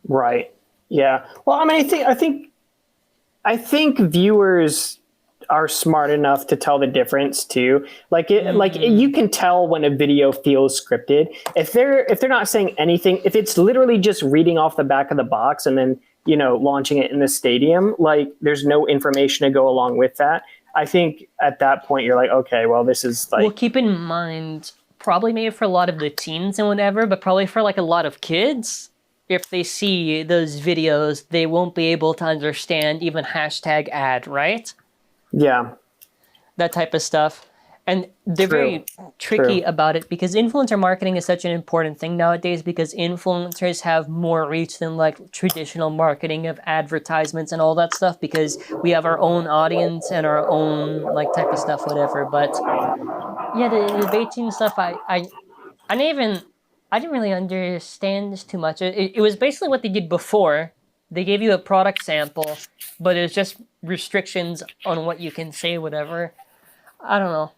Right. Yeah. Well, I mean, I think viewers are smart enough to tell the difference too. You can tell when a video feels scripted. If they're not saying anything, if it's literally just reading off the back of the box and then, you know, launching it in the stadium, like there's no information to go along with that. I think at that point you're like, okay, well, this is like... Well, keep in mind, probably maybe for a lot of the teens and whatever, but probably for like a lot of kids, if they see those videos, they won't be able to understand even hashtag ad, right? Yeah. That type of stuff. And they're very tricky about it because influencer marketing is such an important thing nowadays because influencers have more reach than like traditional marketing of advertisements and all that stuff because we have our own audience and our own like type of stuff, whatever. But yeah, the debating stuff, I I didn't really understand this too much. It was basically what they did before. They gave you a product sample, but it was just restrictions on what you can say, whatever. I don't know.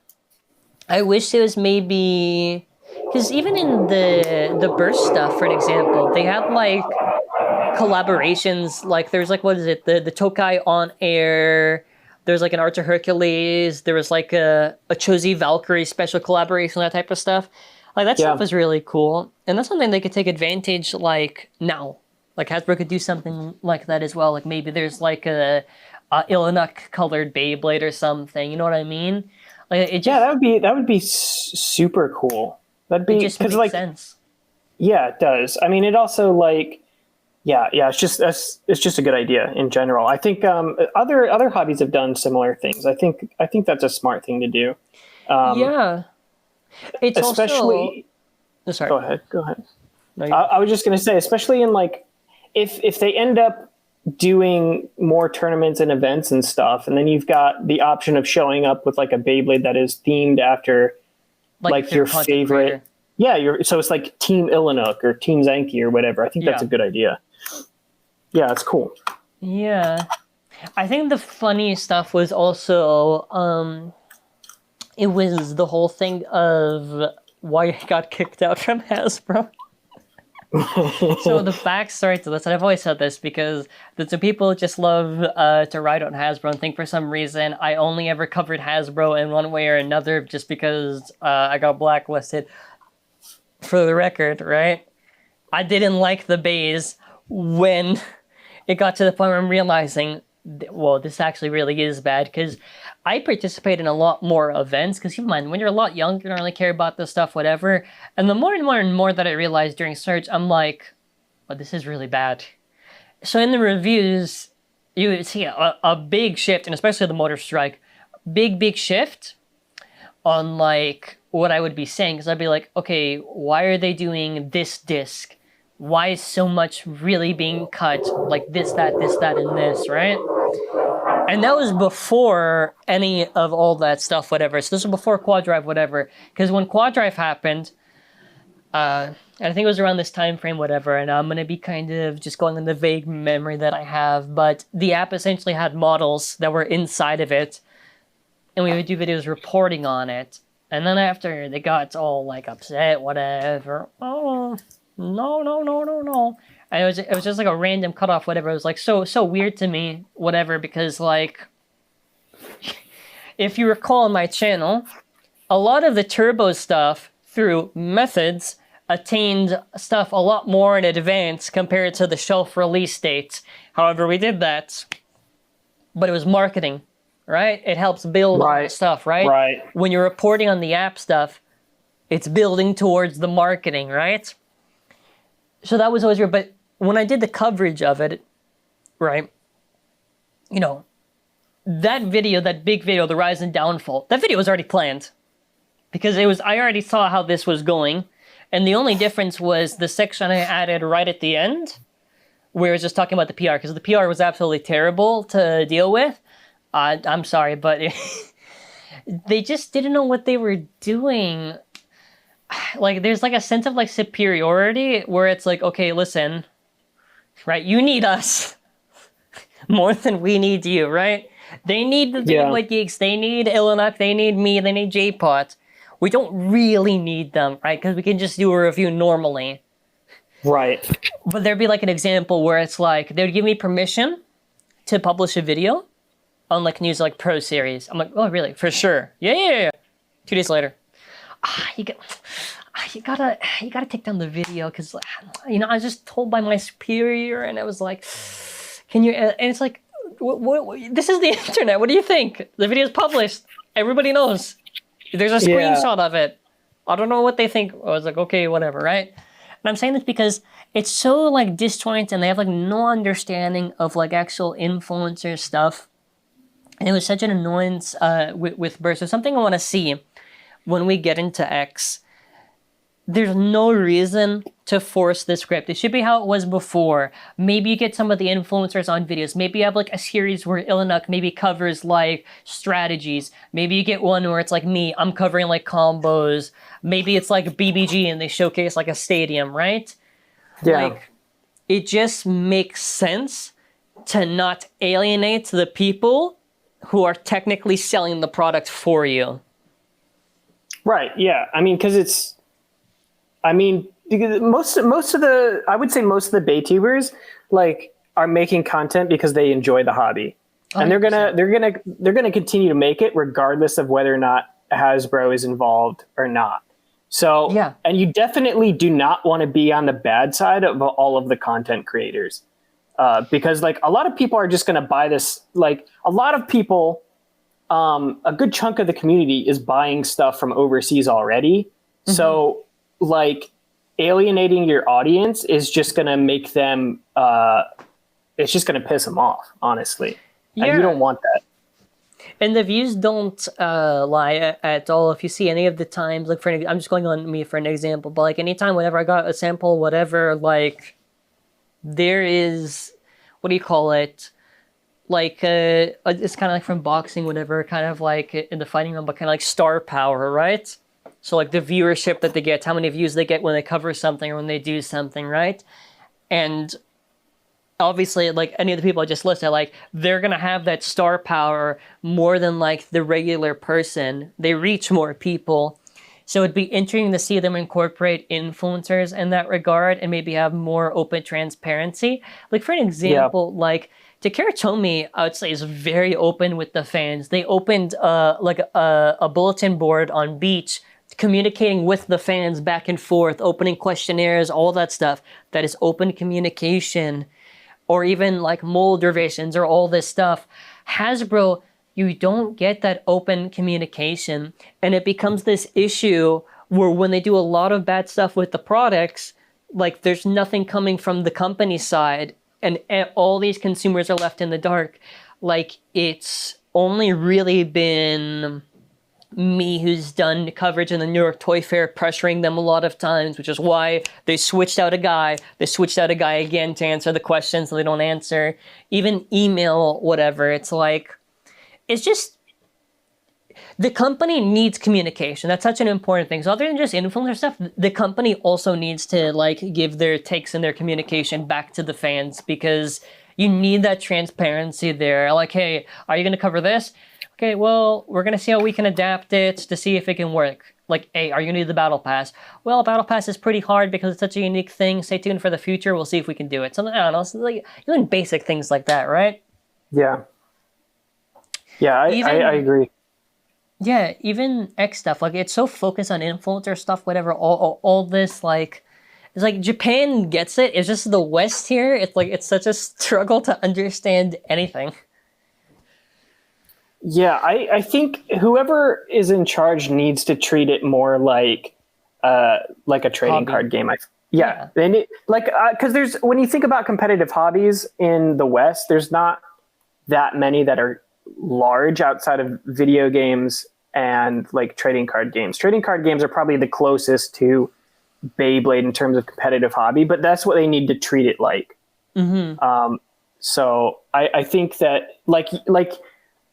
I wish it was maybe because even in the burst stuff, for an example, they had like collaborations. Like there's like what is it? The Tokai on air. There's like an Archer Hercules. There was like a Chozi Valkyrie special collaboration, that type of stuff. Like that stuff was really cool, and that's something they could take advantage like now. Like Hasbro could do something like that as well. Like maybe there's like a Illinuk colored Beyblade or something. You know what I mean? Like it just, that would be super cool. That'd be it just makes like sense. yeah, it does. I mean, it also like yeah, it's just a good idea in general. I think other hobbies have done similar things. I think that's a smart thing to do. Yeah, it's especially. Also... Sorry. Go ahead. No, I was just going to say, especially in like if they end up doing more tournaments and events and stuff, and then you've got the option of showing up with like a Beyblade that is themed after like your favorite. Creator. Yeah, so it's like Team Illinuk or Team Zankye or whatever. I think that's a good idea. Yeah, it's cool. Yeah. I think the funny stuff was also it was the whole thing of why I got kicked out from Hasbro. So the backstory to this, and I've always said this because some people just love to ride on Hasbro and think for some reason I only ever covered Hasbro in one way or another just because I got blacklisted. For the record, right? I didn't like the bays when it got to the point where I'm realizing, well, this actually really is bad because I participate in a lot more events because keep in mind, when you're a lot younger, you don't really care about this stuff, whatever. And the more and more and more that I realized during search, I'm like, oh, this is really bad. So in the reviews, you would see a big shift, and especially the Motor Strike, big shift on like what I would be saying, because I'd be like, okay, why are they doing this disc? Why is so much really being cut? Like this, that, and this, right? And that was before any of all that stuff, whatever. So this was before Quad Drive, whatever. Because when Quad Drive happened, and I think it was around this time frame, whatever, and I'm going to be kind of just going on the vague memory that I have, but the app essentially had models that were inside of it, and we would do videos reporting on it. And then after they got all like upset, whatever, oh, no. And it was just like a random cutoff, whatever. It was like so weird to me, whatever, because like, if you recall on my channel, a lot of the turbo stuff through methods attained stuff a lot more in advance compared to the shelf release dates. However, we did that, but it was marketing. Right? It helps build stuff, right? Right. When you're reporting on the app stuff, it's building towards the marketing, right? So that was always weird. But when I did the coverage of it, right, you know, that video, that big video, the rise and downfall, that video was already planned. Because I already saw how this was going. And the only difference was the section I added right at the end, where it was just talking about the PR, because the PR was absolutely terrible to deal with. I'm sorry, but they just didn't know what they were doing. Like, there's like a sense of like superiority where it's like, okay, listen, right? You need us more than we need you, right? They need the Beyblade geeks. They need Illinuk. They need me. They need J-Pot. We don't really need them, right? Because we can just do a review normally. Right. But there'd be like an example where it's like, they would give me permission to publish a video on like News like Pro Series. I'm like, oh really? For sure. Yeah. 2 days later, you gotta take down the video because I was just told by my superior, and I was like, can you? And it's like, what, this is the internet. What do you think? The video's published. Everybody knows. There's a screenshot of it. I don't know what they think. I was like, okay, whatever, right? And I'm saying this because it's so like disjointed, and they have like no understanding of like actual influencer stuff. And it was such an annoyance with Burst. So something I want to see when we get into X there's no reason to force the script. It should be how it was before. Maybe you get some of the influencers on videos. Maybe you have like a series where Ilinuk maybe covers like strategies. Maybe you get one where it's like me, I'm covering like combos. Maybe it's like BBG and they showcase like a stadium, right? Yeah. Like, it just makes sense to not alienate the people who are technically selling the product for you. Right. Yeah. I mean, because most of the, I would say most of the Baytubers like are making content because they enjoy the hobby, and they're gonna continue to make it regardless of whether or not Hasbro is involved or not. So Yeah. And you definitely do not want to be on the bad side of all of the content creators, because like a lot of people are just gonna buy this. Like a lot of people, a good chunk of the community is buying stuff from overseas already. Mm-hmm. So like alienating your audience is just going to make them, it's just going to piss them off, honestly. Yeah. And you don't want that. And the views don't lie at all. If you see any of the times, like I'm just going on me for an example, but like anytime, whenever I got a sample, whatever, like there is, what do you call it? Like it's kind of like from boxing, whatever, kind of like in the fighting realm, but kind of like star power, right? So like the viewership that they get, how many views they get when they cover something or when they do something, right? And obviously, like any of the people I just listed, like they're gonna have that star power more than like the regular person. They reach more people. So it'd be interesting to see them incorporate influencers in that regard and maybe have more open transparency. Like for an example, like Takara Tomy, I would say, is very open with the fans. They opened like a bulletin board on Beach, communicating with the fans back and forth, opening questionnaires, all that stuff. That is open communication. Or even like mold revisions or all this stuff. Hasbro, you don't get that open communication. And it becomes this issue where when they do a lot of bad stuff with the products, like there's nothing coming from the company side and all these consumers are left in the dark. Like it's only really been me who's done coverage in the New York Toy Fair, pressuring them a lot of times, which is why they switched out a guy. They switched out a guy again to answer the questions so they don't answer. Even email, whatever. It's like, it's just, the company needs communication. That's such an important thing. So other than just influencer stuff, the company also needs to like give their takes and their communication back to the fans because you need that transparency there. Like, hey, are you going to cover this? Okay, well, we're going to see how we can adapt it to see if it can work. Like, hey, are you going to do the Battle Pass? Well, Battle Pass is pretty hard because it's such a unique thing. Stay tuned for the future. We'll see if we can do it. Something, I don't know, like doing basic things like that, right? Yeah. Yeah, I agree. Yeah, even X stuff. Like, it's so focused on influencer stuff, whatever, all this, like, it's like Japan gets it. It's just the West here. It's like, it's such a struggle to understand anything. Yeah, I think whoever is in charge needs to treat it more like a trading card game. Yeah. And because there's, when you think about competitive hobbies in the West, there's not that many that are large outside of video games and like trading card games. Trading card games are probably the closest to Beyblade in terms of competitive hobby, but that's what they need to treat it like. Mm-hmm. So I think that like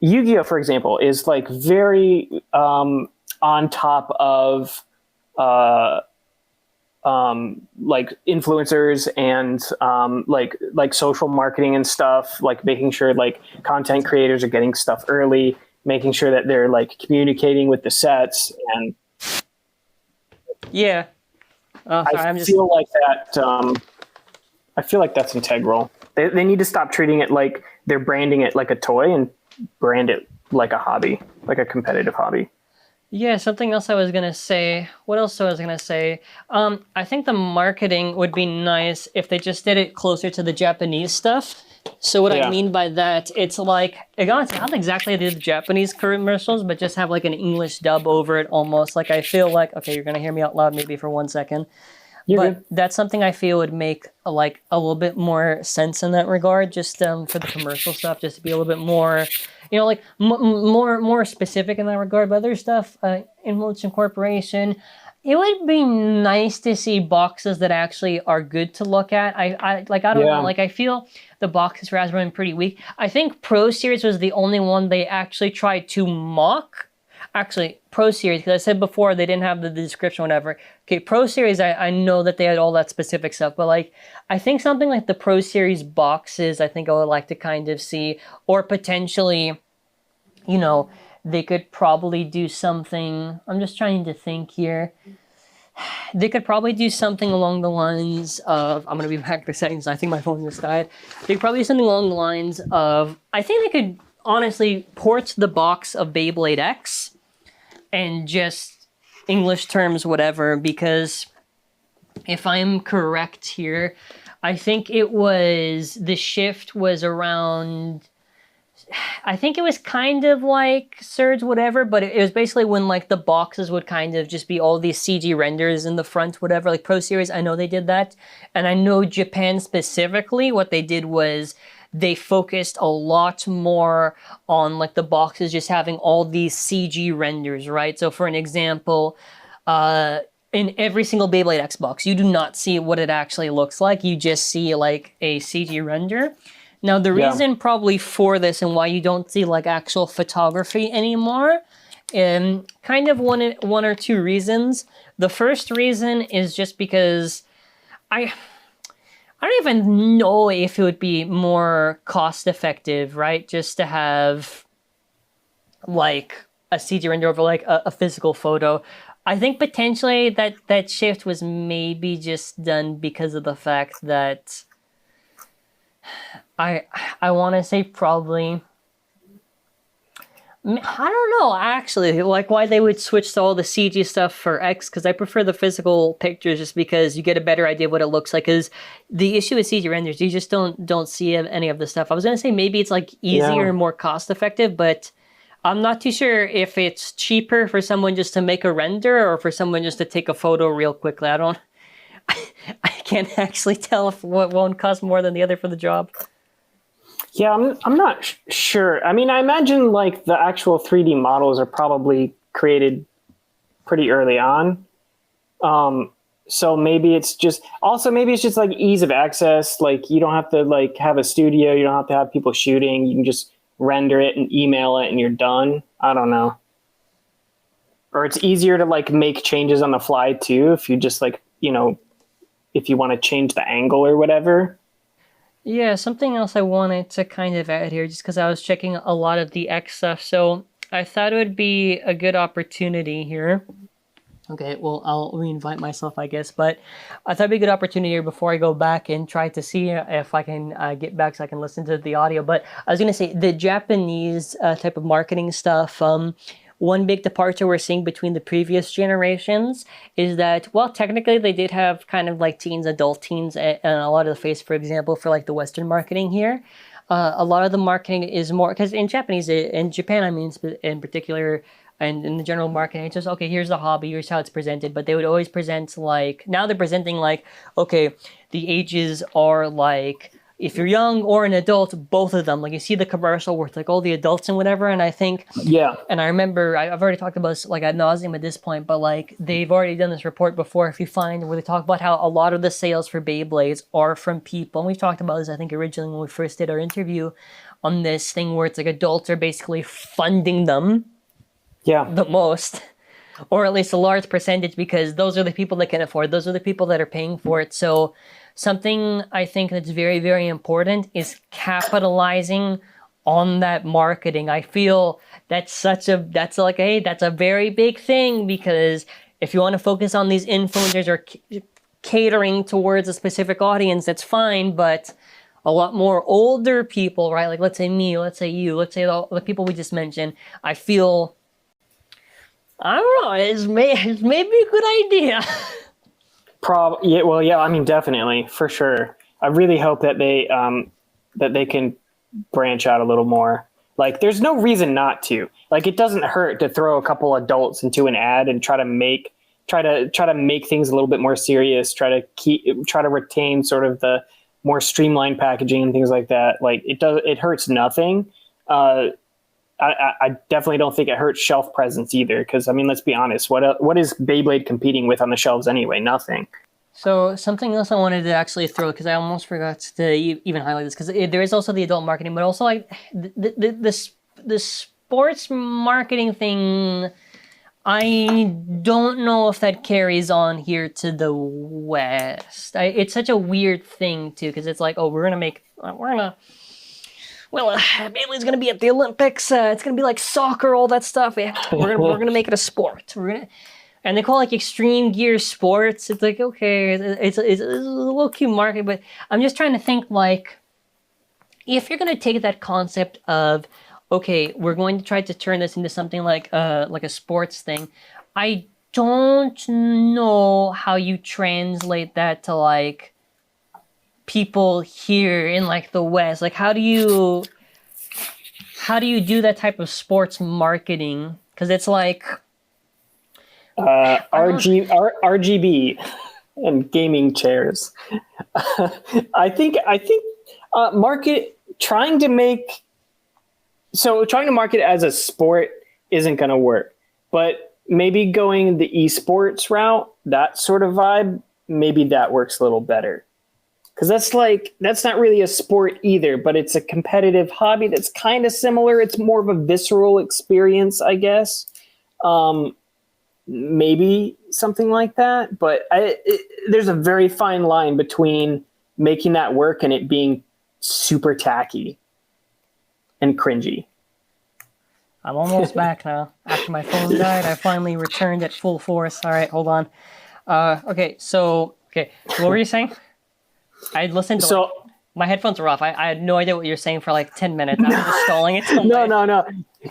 Yu-Gi-Oh, for example, is like very on top of like influencers and like social marketing and stuff, like making sure like content creators are getting stuff early, making sure that they're like communicating with the sets. And yeah, I feel like that's integral. They need to stop treating it like they're branding it like a toy and brand it like a hobby, like a competitive hobby. Yeah, something else I was going to say. What else was I going to say? I think the marketing would be nice if they just did it closer to the Japanese stuff. So what I mean by that, it's like, honestly, not exactly the Japanese commercials, but just have like an English dub over it almost. Like I feel like, okay, you're going to hear me out loud maybe for 1 second. But that's something I feel would make like a little bit more sense in that regard, just for the commercial stuff, just to be a little bit more, like more specific in that regard. But other stuff, influence incorporation, It would be nice to see boxes that actually are good to look at. I don't know. Yeah. Like, I feel the boxes for Hasbro have been pretty weak. I think Pro Series was the only one they actually tried to mock. Actually, Pro Series, because I said before they didn't have the description, whatever. Okay, Pro Series, I know that they had all that specific stuff, but like, I think something like the Pro Series boxes, I think I would like to kind of see, or potentially, you know, they could probably do something. I'm just trying to think here. They could probably do something along the lines of, I'm going to be back in a second, so I think my phone just died. They could probably do something along the lines of, I think they could honestly port the box of Beyblade X and just English terms, whatever, because if I'm correct here, I think the shift was around, I think it was kind of like Surge, whatever, but it was basically when like the boxes would kind of just be all these CG renders in the front, whatever. Like Pro Series, I know they did that. And I know Japan specifically, what they did was they focused a lot more on like the boxes just having all these CG renders, right? So for an example, in every single Beyblade Xbox, you do not see what it actually looks like. You just see like a CG render. Now, the reason probably for this and why you don't see like actual photography anymore, kind of one or two reasons. The first reason is just because I don't even know if it would be more cost effective, right? Just to have like a CG render over like a physical photo. I think potentially that shift was maybe just done because of the fact that I want to say probably, I don't know actually, like why they would switch to all the CG stuff for X, because I prefer the physical pictures just because you get a better idea of what it looks like. Because the issue with CG renders, you just don't see any of the stuff. I was gonna say maybe it's like easier and more cost effective, but I'm not too sure if it's cheaper for someone just to make a render or for someone just to take a photo real quickly. I can't actually tell if one costs more than the other for the job. Yeah, I'm not sure. I mean, I imagine like the actual 3D models are probably created pretty early on. So maybe it's just like ease of access. Like you don't have to like have a studio. You don't have to have people shooting. You can just render it and email it and you're done. I don't know. Or it's easier to like make changes on the fly too. If you just like, if you want to change the angle or whatever. Yeah, something else I wanted to kind of add here, just because I was checking a lot of the X stuff, so I thought it would be a good opportunity here. Okay, well, I'll re-invite myself, I guess, but I thought it'd be a good opportunity here before I go back and try to see if I can get back so I can listen to the audio. But I was going to say, the Japanese type of marketing stuff, one big departure we're seeing between the previous generations is that, well, technically they did have kind of like teens, adult teens, and a lot of the face, for example, for like the Western marketing here. A lot of the marketing is more, because in Japan, I mean, in particular, and in the general marketing, it's just, okay, here's the hobby, here's how it's presented. But they would always present like, now they're presenting like, okay, the ages are like, if you're young or an adult, both of them. Like you see the commercial where it's like all the adults and whatever. And I think, and I remember, I've already talked about this like ad nauseum at this point, but like they've already done this report before, if you find, where they talk about how a lot of the sales for Beyblades are from people. And we've talked about this, I think, originally when we first did our interview on this thing where it's like adults are basically funding them the most, or at least a large percentage, because those are the people that can afford, those are the people that are paying for it. So something I think that's very, very important is capitalizing on that marketing. I feel that's a very big thing, because if you want to focus on these influencers or catering towards a specific audience, that's fine, but a lot more older people, right? Like let's say me, let's say you, let's say the people we just mentioned, I feel, I don't know, it's maybe a good idea. Yeah, I mean, definitely, for sure. I really hope that they can branch out a little more. Like, there's no reason not to. Like, it doesn't hurt to throw a couple adults into an ad and try to make things a little bit more serious. Try to retain sort of the more streamlined packaging and things like that. Like, it hurts nothing. I definitely don't think it hurts shelf presence either. Because I mean, let's be honest. What is Beyblade competing with on the shelves anyway? Nothing. So something else I wanted to actually throw, because I almost forgot to even highlight this, because there is also the adult marketing, but also like the sports marketing thing. I don't know if that carries on here to the West. It's such a weird thing too, because it's like, oh, Bailey's gonna be at the Olympics. It's gonna be like soccer, all that stuff. Yeah, we're gonna make it a sport. And they call it like extreme gear sports. It's like, okay, it's a little cute market, but I'm just trying to think, like, if you're gonna take that concept of, okay, we're going to try to turn this into something like a sports thing, I don't know how you translate that to like people here in like the West. Like, how do you do that type of sports marketing? Because it's like RGB and gaming chairs. I think trying to market it as a sport isn't going to work, but maybe going the esports route, that sort of vibe, maybe that works a little better. Because that's not really a sport either, but it's a competitive hobby that's kind of similar. It's more of a visceral experience, I guess. Maybe something like that. But there's a very fine line between making that work and it being super tacky and cringy. I'm almost back now. After my phone died, I finally returned at full force. All right, hold on. Okay, what were you saying? I listened to my headphones were off. I had no idea what you were saying for like 10 minutes. I was just stalling it.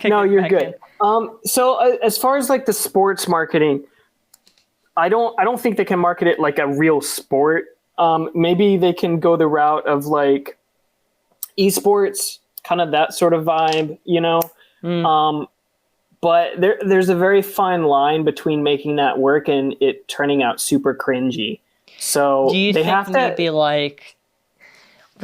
No, you're good. So as far as like the sports marketing, I don't think they can market it like a real sport. Maybe they can go the route of like esports, kind of that sort of vibe, you know. But there's a very fine line between making that work and it turning out super cringy. So do you they think have to maybe like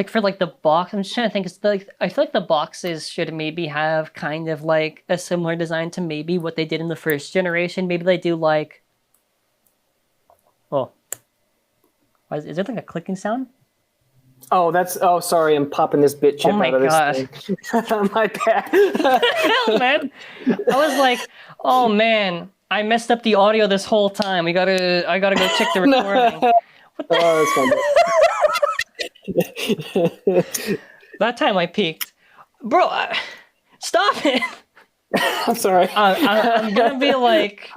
for like the box? I'm just trying to think. It's like I feel like the boxes should maybe have kind of like a similar design to maybe what they did in the first generation. Maybe they do like. Oh, is there like a clicking sound? Oh, sorry, I'm popping this bit chip out of this thing. My bad. Hell, man. I was like, oh man, I messed up the audio this whole time. I gotta go check the recording. What the? That's That time I peaked. Bro, stop it. I'm sorry. I'm gonna be like...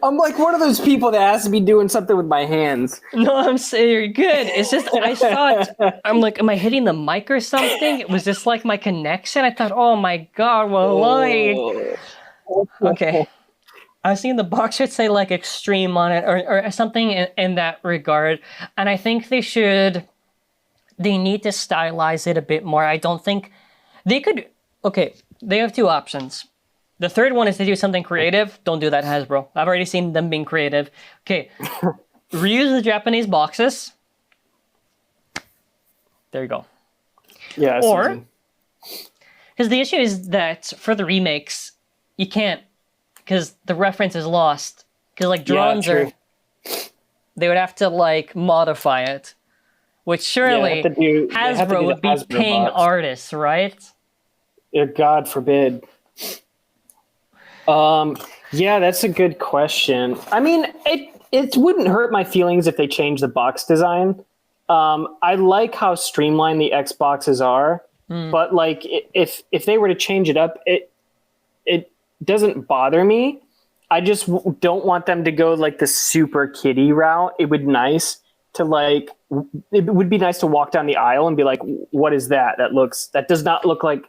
I'm like one of those people that has to be doing something with my hands. No, I'm saying you're good. It's just, I thought, I'm like, am I hitting the mic or something? It was just like my connection. I thought, oh my God, well, okay. I was seeing the box should say like extreme on it or something in that regard. And I think they need to stylize it a bit more. I don't think they could, okay, they have two options. The third one is to do something creative. Don't do that, Hasbro. I've already seen them being creative. Okay, reuse the Japanese boxes. There you go. Yeah. Or, because the issue is that for the remakes, you can't, because the reference is lost. Because like drones they would have to like modify it, which surely Hasbro would be paying artists, right? Yeah, God forbid. Yeah, that's a good question. I mean, it wouldn't hurt my feelings if they changed the box design. I like how streamlined the Xboxes are, but like if they were to change it up, it doesn't bother me. I just don't want them to go like the super kiddie route. It would be nice to walk down the aisle and be like, what is that? That does not look like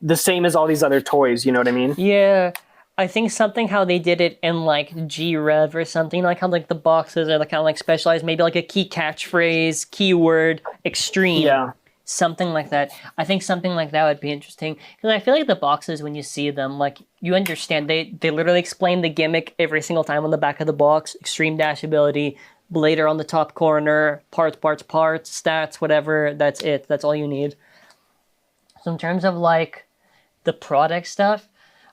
the same as all these other toys. You know what I mean? Yeah. I think something how they did it in like G-Rev or something, like how like the boxes are like kind of like specialized, maybe like a key catchphrase, keyword, extreme. Yeah. Something like that. I think something like that would be interesting. Because I feel like the boxes, when you see them, like you understand, they literally explain the gimmick every single time on the back of the box. Extreme dash ability, blader on the top corner, parts, stats, whatever. That's it. That's all you need. So in terms of like the product stuff,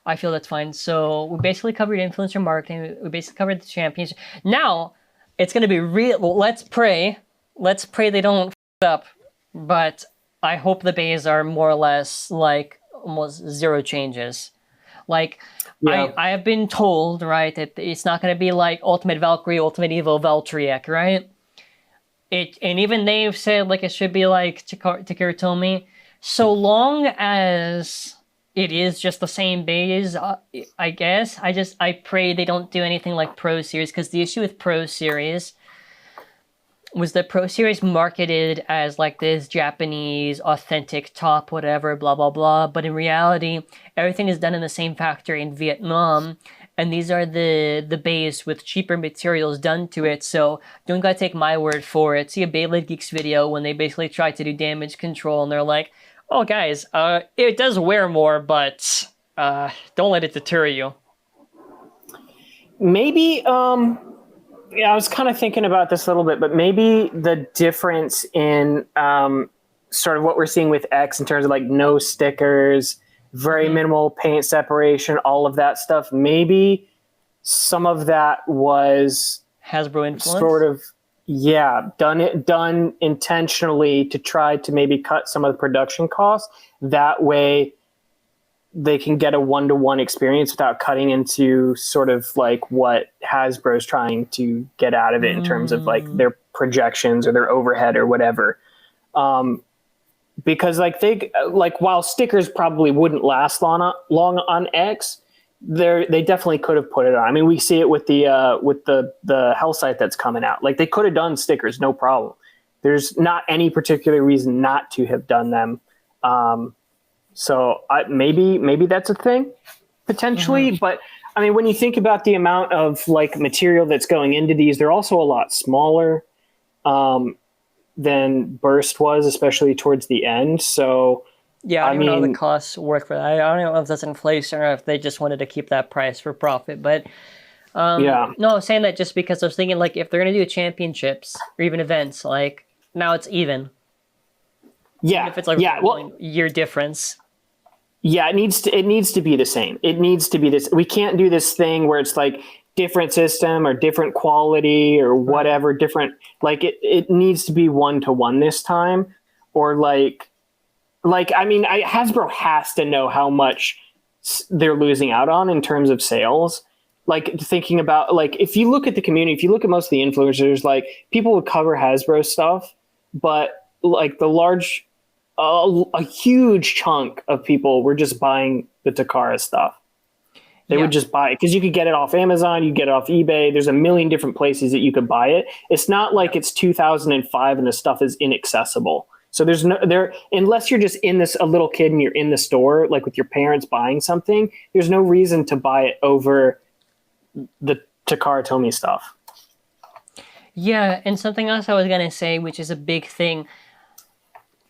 I feel that's fine. So we basically covered influencer marketing. We basically covered the champions. Now it's going to be real. Well, let's pray. Let's pray they don't f it up. But I hope the bays are more or less like almost zero changes. Like I have been told, right, that it's not going to be like Ultimate Valkyrie, Ultimate Evo Valtryek, right? And even they've said like it should be like Takara Tomy. So long as it is just the same base, I guess. I pray they don't do anything like Pro Series, because the issue with Pro Series was that Pro Series marketed as like this Japanese authentic top, whatever, blah, blah, blah. But in reality, everything is done in the same factory in Vietnam. And these are the base with cheaper materials done to it. So don't gotta take my word for it. See a Beyblade Geeks video when they basically try to do damage control and they're like, oh guys, it does wear more, but don't let it deter you. Maybe, yeah, I was kind of thinking about this a little bit, but maybe the difference in sort of what we're seeing with X in terms of like no stickers, very minimal paint separation, all of that stuff. Maybe some of that was Hasbro influence? Sort of, yeah, done intentionally to try to maybe cut some of the production costs. That way they can get a one-to-one experience without cutting into sort of like what Hasbro's trying to get out of it in terms of like their projections or their overhead or whatever. Because like while stickers probably wouldn't last long on X, they definitely could have put it on. I mean, we see it with the Hell Site that's coming out. Like they could have done stickers, no problem. There's not any particular reason not to have done them. So maybe that's a thing potentially. But I mean, when you think about the amount of like material that's going into these, they're also a lot smaller than Burst was, especially towards the end. So yeah, I don't even know the costs work for that. I don't know if that's inflation or if they just wanted to keep that price for profit. But no, I was saying that just because I was thinking like if they're gonna do championships or even events, like now it's even. Yeah, even if it's like year difference. Yeah, it needs to be the same. It needs to be this. We can't do this thing where it's like different system or different quality or whatever, different, like it needs to be one-to-one this time. Or like I mean, Hasbro has to know how much they're losing out on in terms of sales. Like thinking about like if you look at the community, if you look at most of the influencers, like people would cover Hasbro stuff, but like a huge chunk of people were just buying the Takara stuff. They would just buy it because you could get it off Amazon, you get it off eBay. There's a million different places that you could buy it. It's not like it's 2005 and the stuff is inaccessible. So there's unless you're just a little kid and you're in the store, like with your parents buying something, there's no reason to buy it over the Takara Tomy stuff. Yeah, and something else I was gonna say, which is a big thing.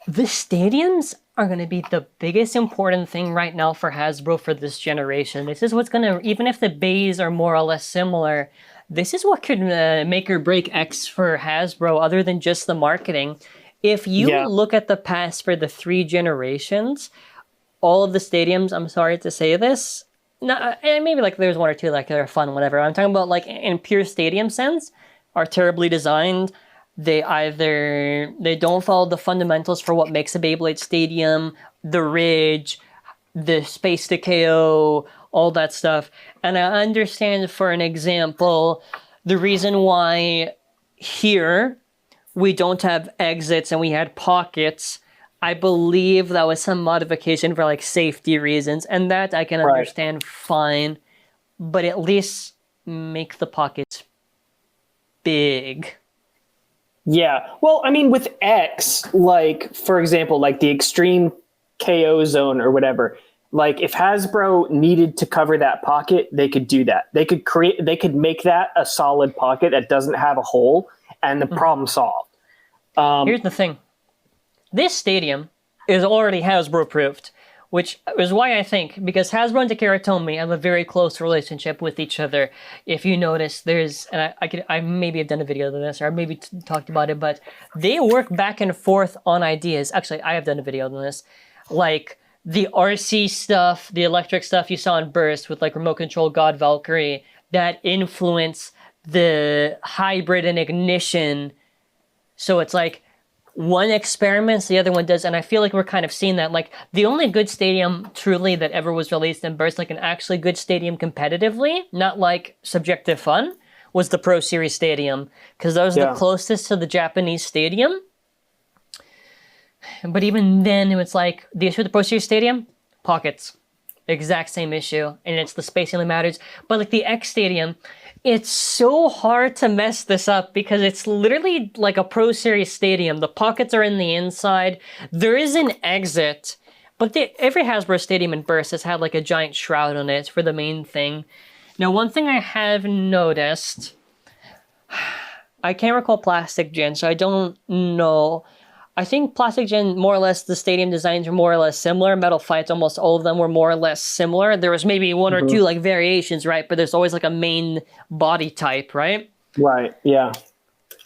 The stadiums are going to be the biggest important thing right now for Hasbro for this generation. This is what's going to, even if the bays are more or less similar, this is what could make or break X for Hasbro other than just the marketing. If you look at the past for the 3 generations, all of the stadiums, I'm sorry to say this, and maybe like there's 1 or 2 like they're fun, whatever. I'm talking about like in pure stadium sense, are terribly designed. They don't follow the fundamentals for what makes a Beyblade stadium, the ridge, the space to KO, all that stuff. And I understand, for an example, the reason why here we don't have exits and we had pockets. I believe that was some modification for like safety reasons, and that I can understand fine, but at least make the pockets big. Yeah. Well, I mean, with X, like, for example, like the extreme KO zone or whatever, like if Hasbro needed to cover that pocket, they could do that. They could make that a solid pocket that doesn't have a hole, and the problem solved. Here's the thing. This stadium is already Hasbro approved, which is why I think, because Hasbro and Takara Tomy have a very close relationship with each other. If you notice, there's, and I maybe have done a video on this, or maybe talked about it, but they work back and forth on ideas. Actually, I have done a video on this. like the RC stuff, the electric stuff you saw in Burst with like remote control God Valkyrie that influence the hybrid and ignition. So it's like one experiments, the other one does, and I feel like we're kind of seeing that. Like the only good stadium truly that ever was released in Burst, like an actually good stadium competitively, not like subjective fun, was the Pro Series Stadium, because that was the closest to the Japanese stadium. But even then, it's like the issue with the Pro Series Stadium, pockets, exact same issue, and it's the spacing that matters. But like the X Stadium, it's so hard to mess this up because it's literally like a Pro Series Stadium. The pockets are in the inside. There is an exit, but every Hasbro Stadium in Burst has had like a giant shroud on it for the main thing. Now, one thing I have noticed, I can't recall Plastic Gen, so I don't know. I think Plastic Gen, more or less, the stadium designs were more or less similar. Metal Fights, almost all of them were more or less similar. There was maybe one or two like variations, right? But there's always like a main body type, right? Right, yeah.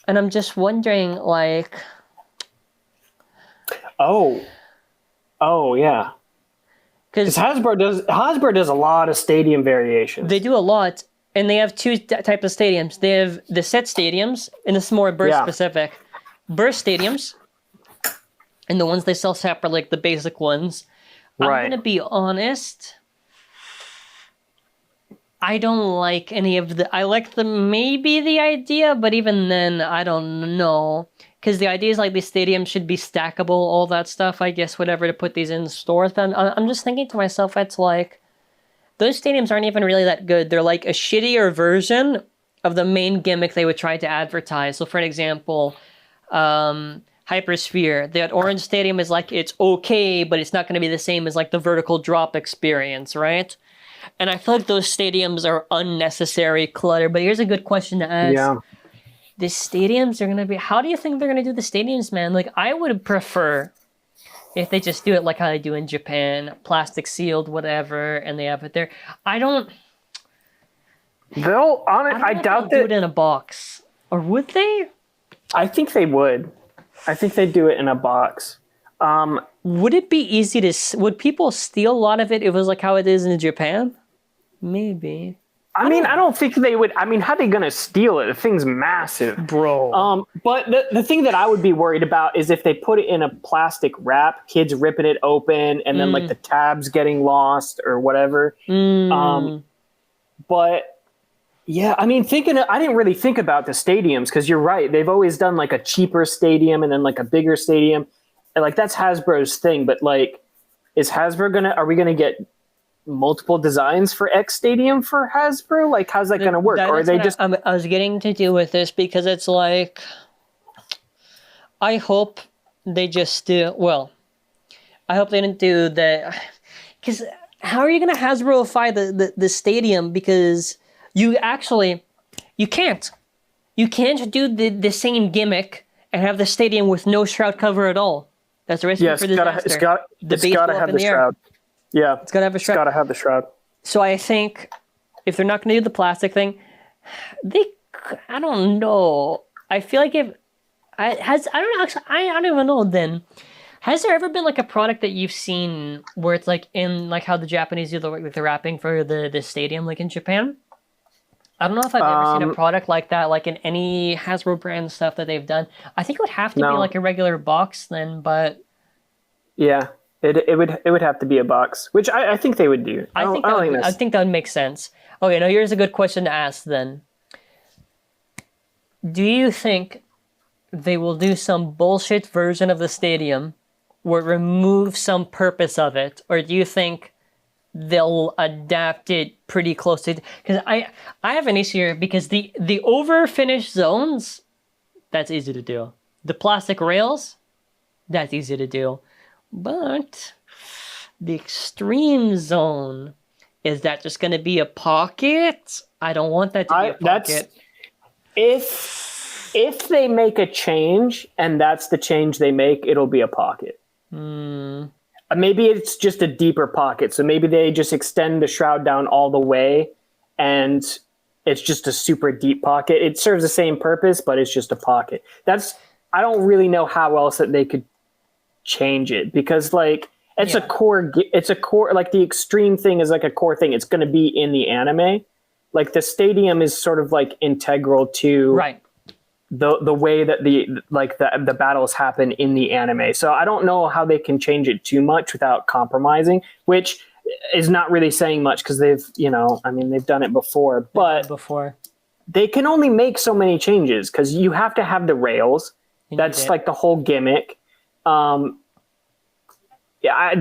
And I'm just wondering, like... Oh, yeah. Because Hasbro does a lot of stadium variations. They do a lot, and they have two types of stadiums. They have the set stadiums, and this is more Burst specific. Burst stadiums, and the ones they sell separate, like the basic ones. Right. I'm going to be honest. I don't like any of the... I like maybe the idea, but even then, I don't know. Because the idea is like these stadiums should be stackable, all that stuff, I guess, whatever, to put these in stores. But I'm just thinking to myself, it's like, those stadiums aren't even really that good. They're like a shittier version of the main gimmick they would try to advertise. So for an example, Hypersphere, that orange stadium is like, it's okay, but it's not going to be the same as like the vertical drop experience, right? And I feel like those stadiums are unnecessary clutter. But here's a good question to ask. Yeah. The stadiums are going to be... How do you think they're going to do the stadiums, man? Like, I would prefer if they just do it like how they do in Japan, plastic sealed, whatever, and they have it there. I doubt that do it in a box. Or would they? I think they would. I think they'd do it in a box. Would it be easy to... Would people steal a lot of it if it was like how it is in Japan? Maybe. I mean, I don't think they would. I mean, how are they going to steal it? The thing's massive. Bro. But the thing that I would be worried about is if they put it in a plastic wrap, kids ripping it open, and then like the tabs getting lost or whatever. But yeah, I mean, I didn't really think about the stadiums because you're right. They've always done like a cheaper stadium and then like a bigger stadium. And like that's Hasbro's thing. But like, are we going to get multiple designs for X Stadium for Hasbro? Like, how's that going to work? Or are they just... I was getting to do with this because it's like, I hope they just do... Well, I hope they didn't do the... Because how are you going to Hasbroify the stadium? Because you can't. You can't do the same gimmick and have the stadium with no shroud cover at all. That's a recipe for disaster. It's got to have the shroud. Yeah, it's got to have a shroud. It's got to have the shroud. So I think if they're not going to do the plastic thing, I don't know. I feel like I don't even know then. Has there ever been like a product that you've seen where it's like in like how the Japanese do the wrapping for the stadium, like in Japan? I don't know if I've ever seen a product like that, like in any Hasbro brand stuff that they've done. I think it would have to be like a regular box then, but... Yeah. It would have to be a box, which I think they would do. I think that would make sense. Okay, now here's a good question to ask then. Do you think they will do some bullshit version of the stadium or remove some purpose of it? Or do you think they'll adapt it pretty close to... Because I have an issue here because the over-finished zones, that's easy to do. The plastic rails, that's easy to do. But the extreme zone, is that just going to be a pocket? I don't want that to be a pocket. If they make a change and that's the change they make, it'll be a pocket. Maybe it's just a deeper pocket. So maybe they just extend the shroud down all the way and it's just a super deep pocket. It serves the same purpose, but it's just a pocket. I don't really know how else that they could change it because like It's a core. It's a core. Like the extreme thing is like a core thing. It's going to be in the anime. Like the stadium is sort of like integral to the way that the battles happen in the anime. So I don't know how they can change it too much without compromising, which is not really saying much because they've done it before, but they can only make so many changes because you have to have the rails. That's like the whole gimmick. They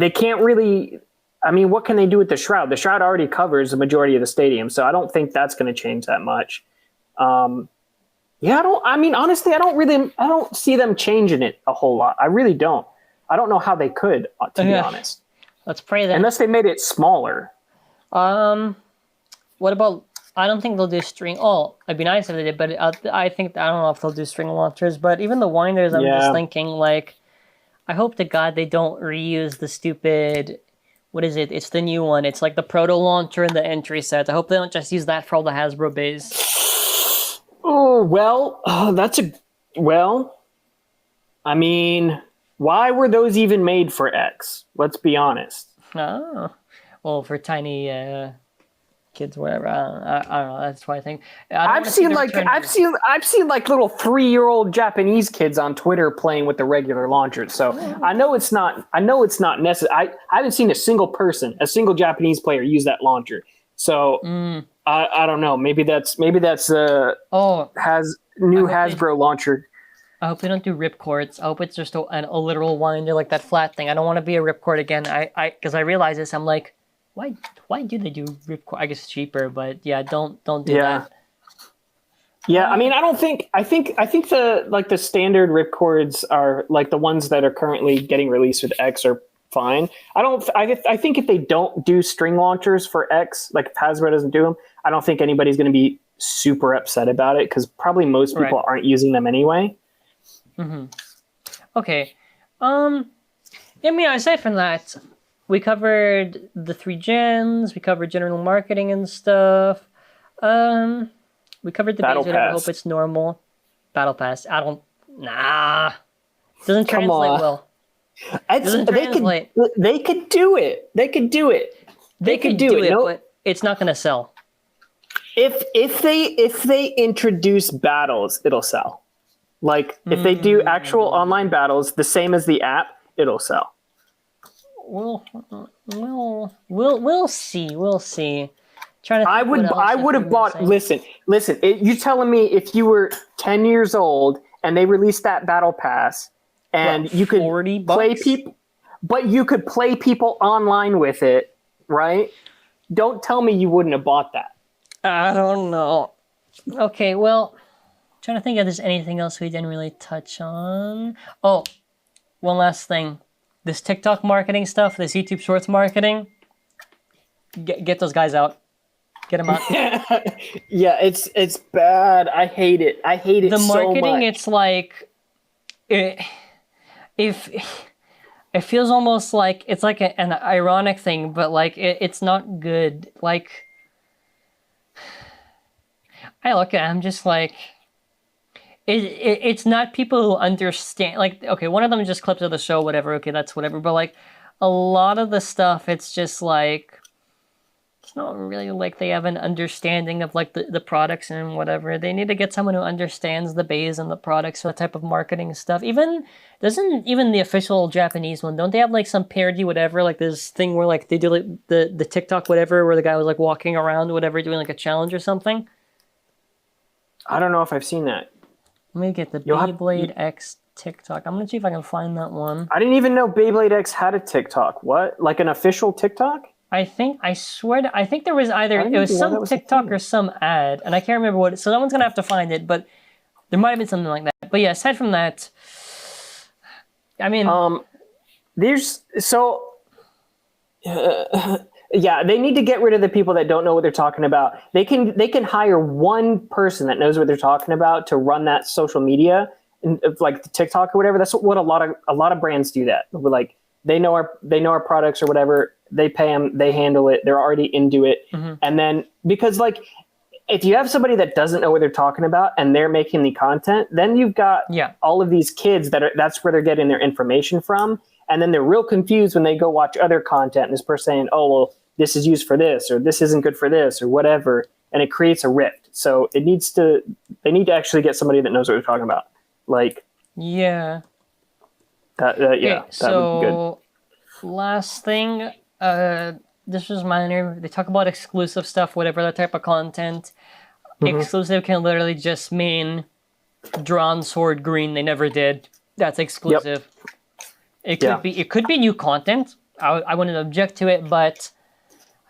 can't really. I mean, what can they do with the shroud? The shroud already covers the majority of the stadium, so I don't think that's going to change that much. Honestly, I don't see them changing it a whole lot. I really don't. I don't know how they could, to be honest. Let's pray that. Unless they made it smaller. What about? I don't think they'll do string. Oh, it'd be nice if they did, but I don't know if they'll do string launchers. But even the winders, I'm just thinking like, I hope to God they don't reuse the stupid. What is it? It's the new one. It's like the proto launcher and the entry set. I hope they don't just use that for all the Hasbro bays. I mean, why were those even made for X? Let's be honest. Oh, well, for tiny kids, whatever. I don't know. That's why I think I've seen like little 3-year-old Japanese kids on Twitter playing with the regular launchers. So I know it's not necessary. I haven't seen a single Japanese player use that launcher. So I don't know. Maybe that's new Hasbro launcher. I hope they don't do ripcords. I hope it's just a literal winder, like that flat thing. I don't want to be a ripcord again. Because I realize this. I'm like, why do they do ripcord? I guess it's cheaper, but yeah, don't do that. Yeah, I mean, I think the standard ripcords are like the ones that are currently getting released with X are fine. I think if they don't do string launchers for X, like if Hasbro doesn't do them, I don't think anybody's going to be super upset about it because probably most people aren't using them anyway. Mm-hmm. Okay. Aside from that, we covered the 3 gens. We covered general marketing and stuff. We covered the Battle basic. Pass. I hope it's normal. Battle Pass. Doesn't translate well. They could do it. They could do it. But it's not going to sell. If they introduce battles, it'll sell. Like if they do actual online battles, the same as the app, it'll sell. We'll see. We'll see. I would have bought. Listen. You telling me if you were 10 years old and they released that battle pass and you could play people, but you could play people online with it, right? Don't tell me you wouldn't have bought that. I don't know. Okay, well, trying to think if there's anything else we didn't really touch on. Oh, one last thing. This TikTok marketing stuff, this YouTube Shorts marketing, get those guys out. Get them out. Yeah, it's bad. I hate it. The marketing, so much. It's like, it feels almost like, it's like an ironic thing, but like, it's not good. Like, I look at it, I'm just like, it's not people who understand, like, okay, one of them is just clips of the show, whatever, okay, that's whatever, but like, a lot of the stuff, it's just like, it's not really like they have an understanding of like the products and whatever. They need to get someone who understands the bays and the products for that type of marketing stuff. Doesn't the official Japanese one, don't they have like some parody whatever, like this thing where like they do like the TikTok whatever where the guy was like walking around whatever doing like a challenge or something? I don't know if I've seen that. Let me get the Beyblade X TikTok. I'm gonna see if I can find that one. I didn't even know Beyblade X had a TikTok. What? Like an official TikTok? I think there was some TikTok or some ad, and I can't remember what. So someone's gonna have to find it, but there might have been something like that. But yeah, aside from that, I mean, yeah, they need to get rid of the people that don't know what they're talking about. They can hire one person that knows what they're talking about to run that social media, and like the TikTok or whatever. That's what a lot of brands do. That we're like they know our products or whatever. They pay them, they handle it, they're already into it. Mm-hmm. And then, because like, if you have somebody that doesn't know what they're talking about and they're making the content, then you've got all of these kids that's where they're getting their information from. And then they're real confused when they go watch other content and this person saying, oh, well, this is used for this, or this isn't good for this, or whatever. And it creates a rift. So they need to actually get somebody that knows what they're talking about. Like, yeah. That would be good. Last thing, this was minor. They talk about exclusive stuff, whatever that type of content. Exclusive can literally just mean drawn sword green. They never did. That's exclusive. Yep. It could be new content. I wouldn't object to it, but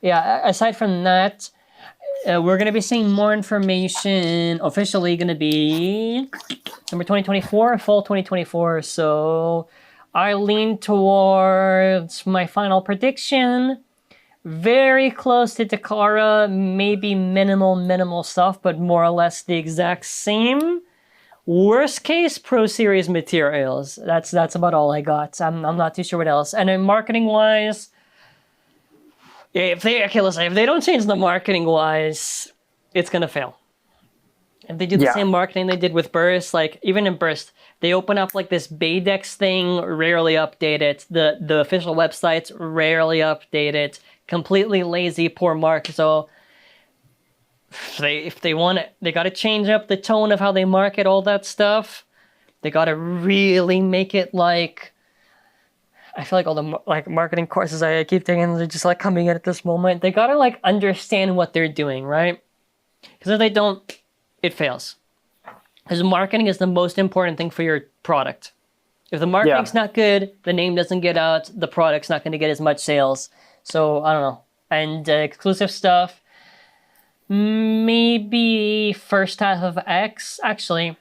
yeah. Aside from that, we're gonna be seeing more information. Officially, gonna be December 2024, fall 2024. So I lean towards my final prediction. Very close to Takara, maybe minimal stuff, but more or less the exact same. Worst case, Pro Series materials. That's about all I got. I'm not too sure what else. And then marketing wise, if they don't change the marketing wise, it's gonna fail. If they do the same marketing they did with Burst, like even in Burst, they open up like this Baydex thing, rarely update it. The official websites rarely update it. Completely lazy, poor mark. So if they want it, they got to change up the tone of how they market all that stuff. They got to really make it like. I feel like all the like marketing courses I keep taking, they're just like coming in at this moment. They got to like understand what they're doing, right? Because if they don't, it fails. Because marketing is the most important thing for your product. If the marketing's not good, the name doesn't get out, the product's not going to get as much sales. So, I don't know. And exclusive stuff, maybe first half of X, actually.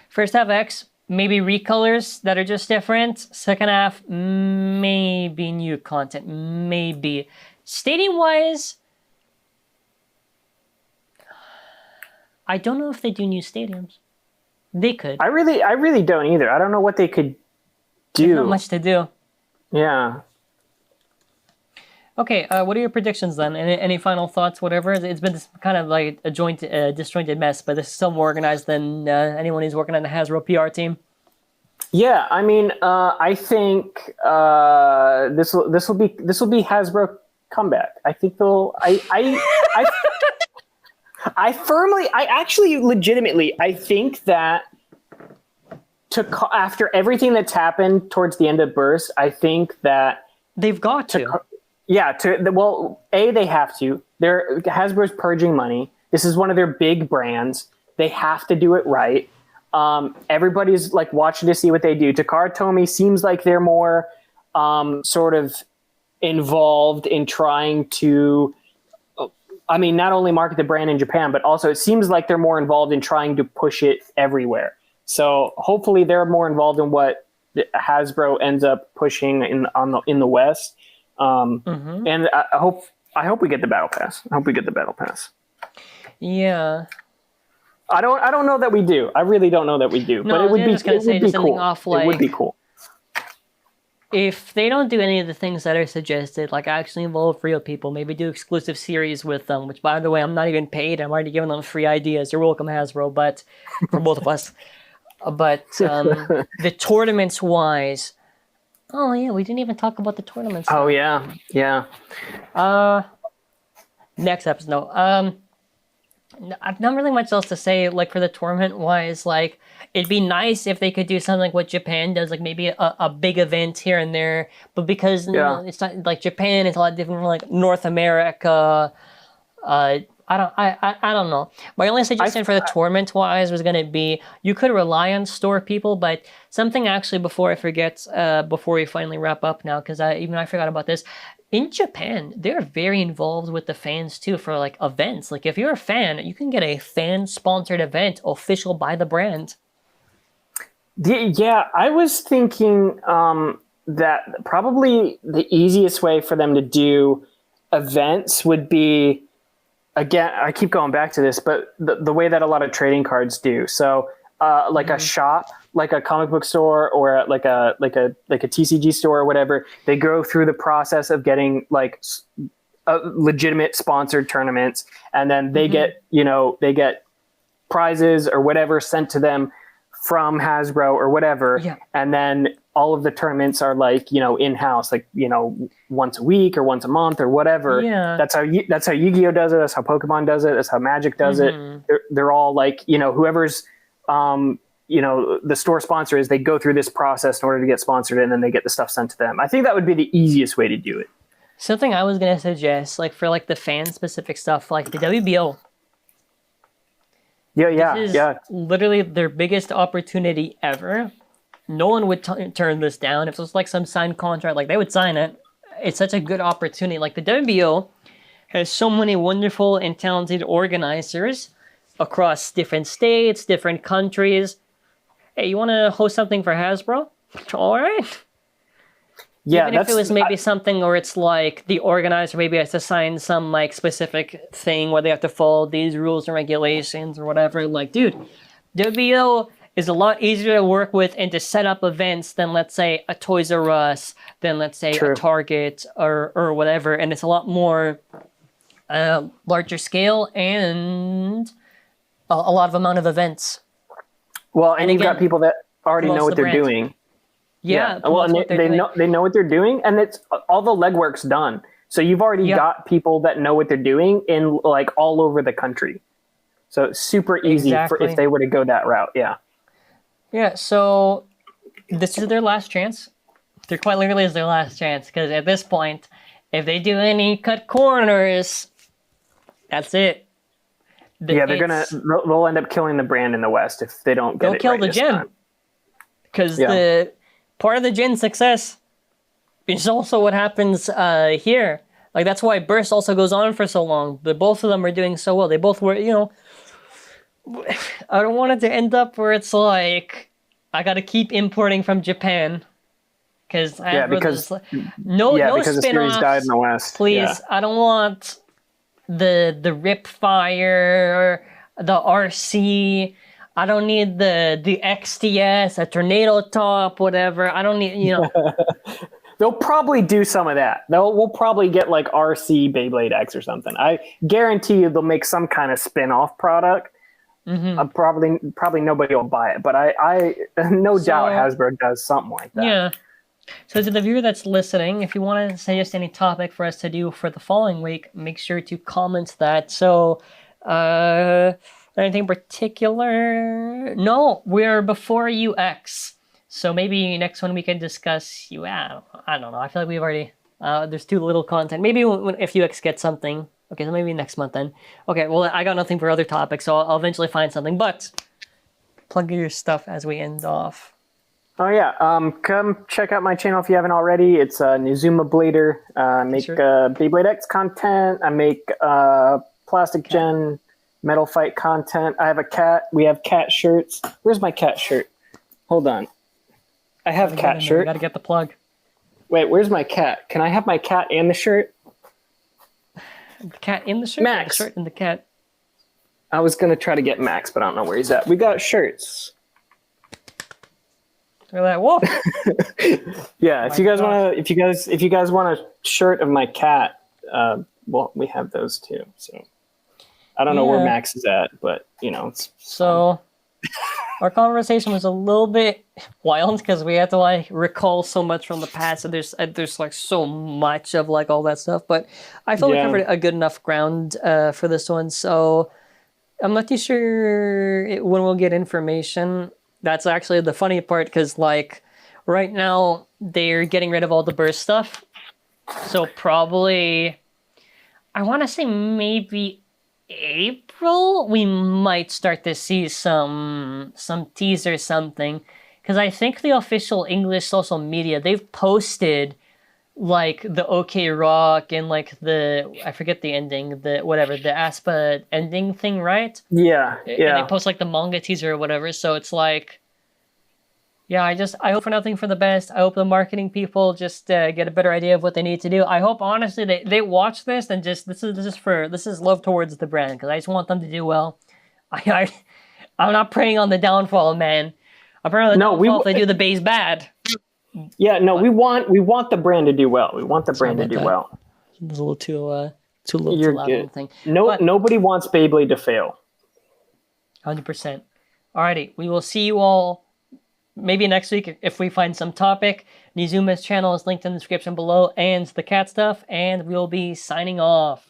First half X, maybe recolors that are just different. Second half, maybe new content, maybe. Stadium-wise, I don't know if they do new stadiums. They could. I really don't either. I don't know what they could do. There's not much to do. Yeah. Okay, what are your predictions then? Any final thoughts, whatever? It's been this kind of like a disjointed mess, but this is still more organized than anyone who's working on the Hasbro PR team. Yeah, I mean, I think this will be Hasbro comeback. I think they'll. I actually legitimately I think that after everything that's happened towards the end of Burst, I think that they've got to. They have to. Hasbro's purging money. This is one of their big brands. They have to do it right. Everybody's like watching to see what they do. Takara Tomy seems like they're more sort of involved in trying to, not only market the brand in Japan, but also it seems like they're more involved in trying to push it everywhere. So hopefully they're more involved in what Hasbro ends up pushing in the West. And I hope we get the battle pass. Yeah. I don't know that we do. I really don't know that we do. No, but it would be cool. Like, it would be cool. If they don't do any of the things that are suggested, like actually involve real people, maybe do exclusive series with them, which by the way, I'm not even paid. I'm already giving them free ideas. You're welcome, Hasbro, but for both of us. But the tournaments wise, oh yeah, we didn't even talk about the tournaments. Oh yeah. Next episode, no. I've not really much else to say. Like for the tournament wise, like it'd be nice if they could do something like what Japan does, like maybe a big event here and there. But because it's not like Japan, it's a lot different from like North America. I don't know. My only suggestion for the tournament wise was gonna be you could rely on store people, but something actually before I forget, before we finally wrap up now, because I forgot about this. In Japan, they're very involved with the fans too for like events. Like if you're a fan, you can get a fan sponsored event official by the brand. Yeah, I was thinking that probably the easiest way for them to do events would be, again, I keep going back to this, but the way that a lot of trading cards do. So like a shop, like a comic book store or like a TCG store or whatever, they go through the process of getting like legitimate sponsored tournaments, and then they get prizes or whatever sent to them from Hasbro or whatever, and then all of the tournaments are like, in-house, like, once a week or once a month or whatever. Yeah. That's how Yu-Gi-Oh does it. That's how Pokemon does it. That's how Magic does it. They're all like, whoever's, the store sponsor is, they go through this process in order to get sponsored, and then they get the stuff sent to them. I think that would be the easiest way to do it. Something I was going to suggest, like for like the fan-specific stuff, like the WBO. Yeah. This is literally their biggest opportunity ever. No one would turn this down. If it was like some signed contract, like they would sign it. It's such a good opportunity. Like the WBO has so many wonderful and talented organizers across different states, different countries. Hey, you want to host something for Hasbro? All right. Yeah, Even if it was maybe something where it's like the organizer maybe has to sign some like specific thing where they have to follow these rules and regulations or whatever. Like, dude, WBO is a lot easier to work with and to set up events than, let's say, a Toys R Us, than, let's say, a Target or whatever. And it's a lot more larger scale and a lot of amount of events. Well, and you've got people that already know what they're doing. Yeah. Well, and they know what they're doing, and it's all the legwork's done. So you've already got people that know what they're doing in like all over the country. So it's super easy if they were to go that route. Yeah. Yeah. So this is their last chance. There quite literally is their last chance, because at this point, if they do any cut corners, that's it. They'll end up killing the brand in the West if they don't get it right. They'll kill the gen. Because the part of the gen success is also what happens here. Like, that's why Burst also goes on for so long. Both of them are doing so well. They both were, I don't want it to end up where it's like, I got to keep importing from Japan. Because because no the series died in the West. Please, I don't want the Rip Fire, the RC. I don't need the XTS, a Tornado Top, whatever. I don't need, They'll probably do some of that. We'll probably get like RC Beyblade X or something. I guarantee you they'll make some kind of spin-off product. Probably nobody will buy it, but I no doubt Hasbro does something like that. Yeah. So to the viewer that's listening, if you want to suggest any topic for us to do for the following week, make sure to comment that. So, anything particular? No, we're before UX. So maybe next one we can discuss UX. I don't know. I feel like we've already, there's too little content. Maybe if UX gets something. Okay, so maybe next month then. Okay, well, I got nothing for other topics, so I'll eventually find something. But plug your stuff as we end off. Oh yeah, come check out my channel if you haven't already. It's Nizuma Blader. I make Beyblade X content. I make Plastic Gen Metal Fight content. I have a cat. We have cat shirts. Where's my cat shirt? Hold on. I have cat shirt. You gotta get the plug. Wait, where's my cat? Can I have my cat and the shirt? The cat in the shirt? Max. The shirt and the cat. I was gonna try to get Max, but I don't know where he's at. We got shirts. They're like, whoa. Yeah, if you guys want a shirt of my cat, well, we have those too. So I don't know where Max is at, but it's so. Our conversation was a little bit wild because we had to like recall so much from the past, and there's like so much of like all that stuff. But I felt we covered a good enough ground for this one, so I'm not too sure when we'll get information. That's actually the funny part, because like right now they're getting rid of all the burst stuff, so probably I want to say maybe April we might start to see some teaser something, because I think the official English social media, they've posted like the OK Rock and like I forget the ending, the Aspa ending thing, right? Yeah. And they post like the manga teaser or whatever. So it's like, I hope for nothing for the best. I hope the marketing people just get a better idea of what they need to do. I hope honestly they watch this and just this is love towards the brand, because I just want them to do well. I'm not preying on the downfall, man. I'm preying on the downfall if they do the base bad. Yeah, no, we want the brand to do well. We want the brand to do well. It's a little too loud thing. Nobody wants Beyblade to fail. 100%. Alrighty, we will see you all maybe next week if we find some topic. Nizuma's channel is linked in the description below, and the cat stuff, and we'll be signing off.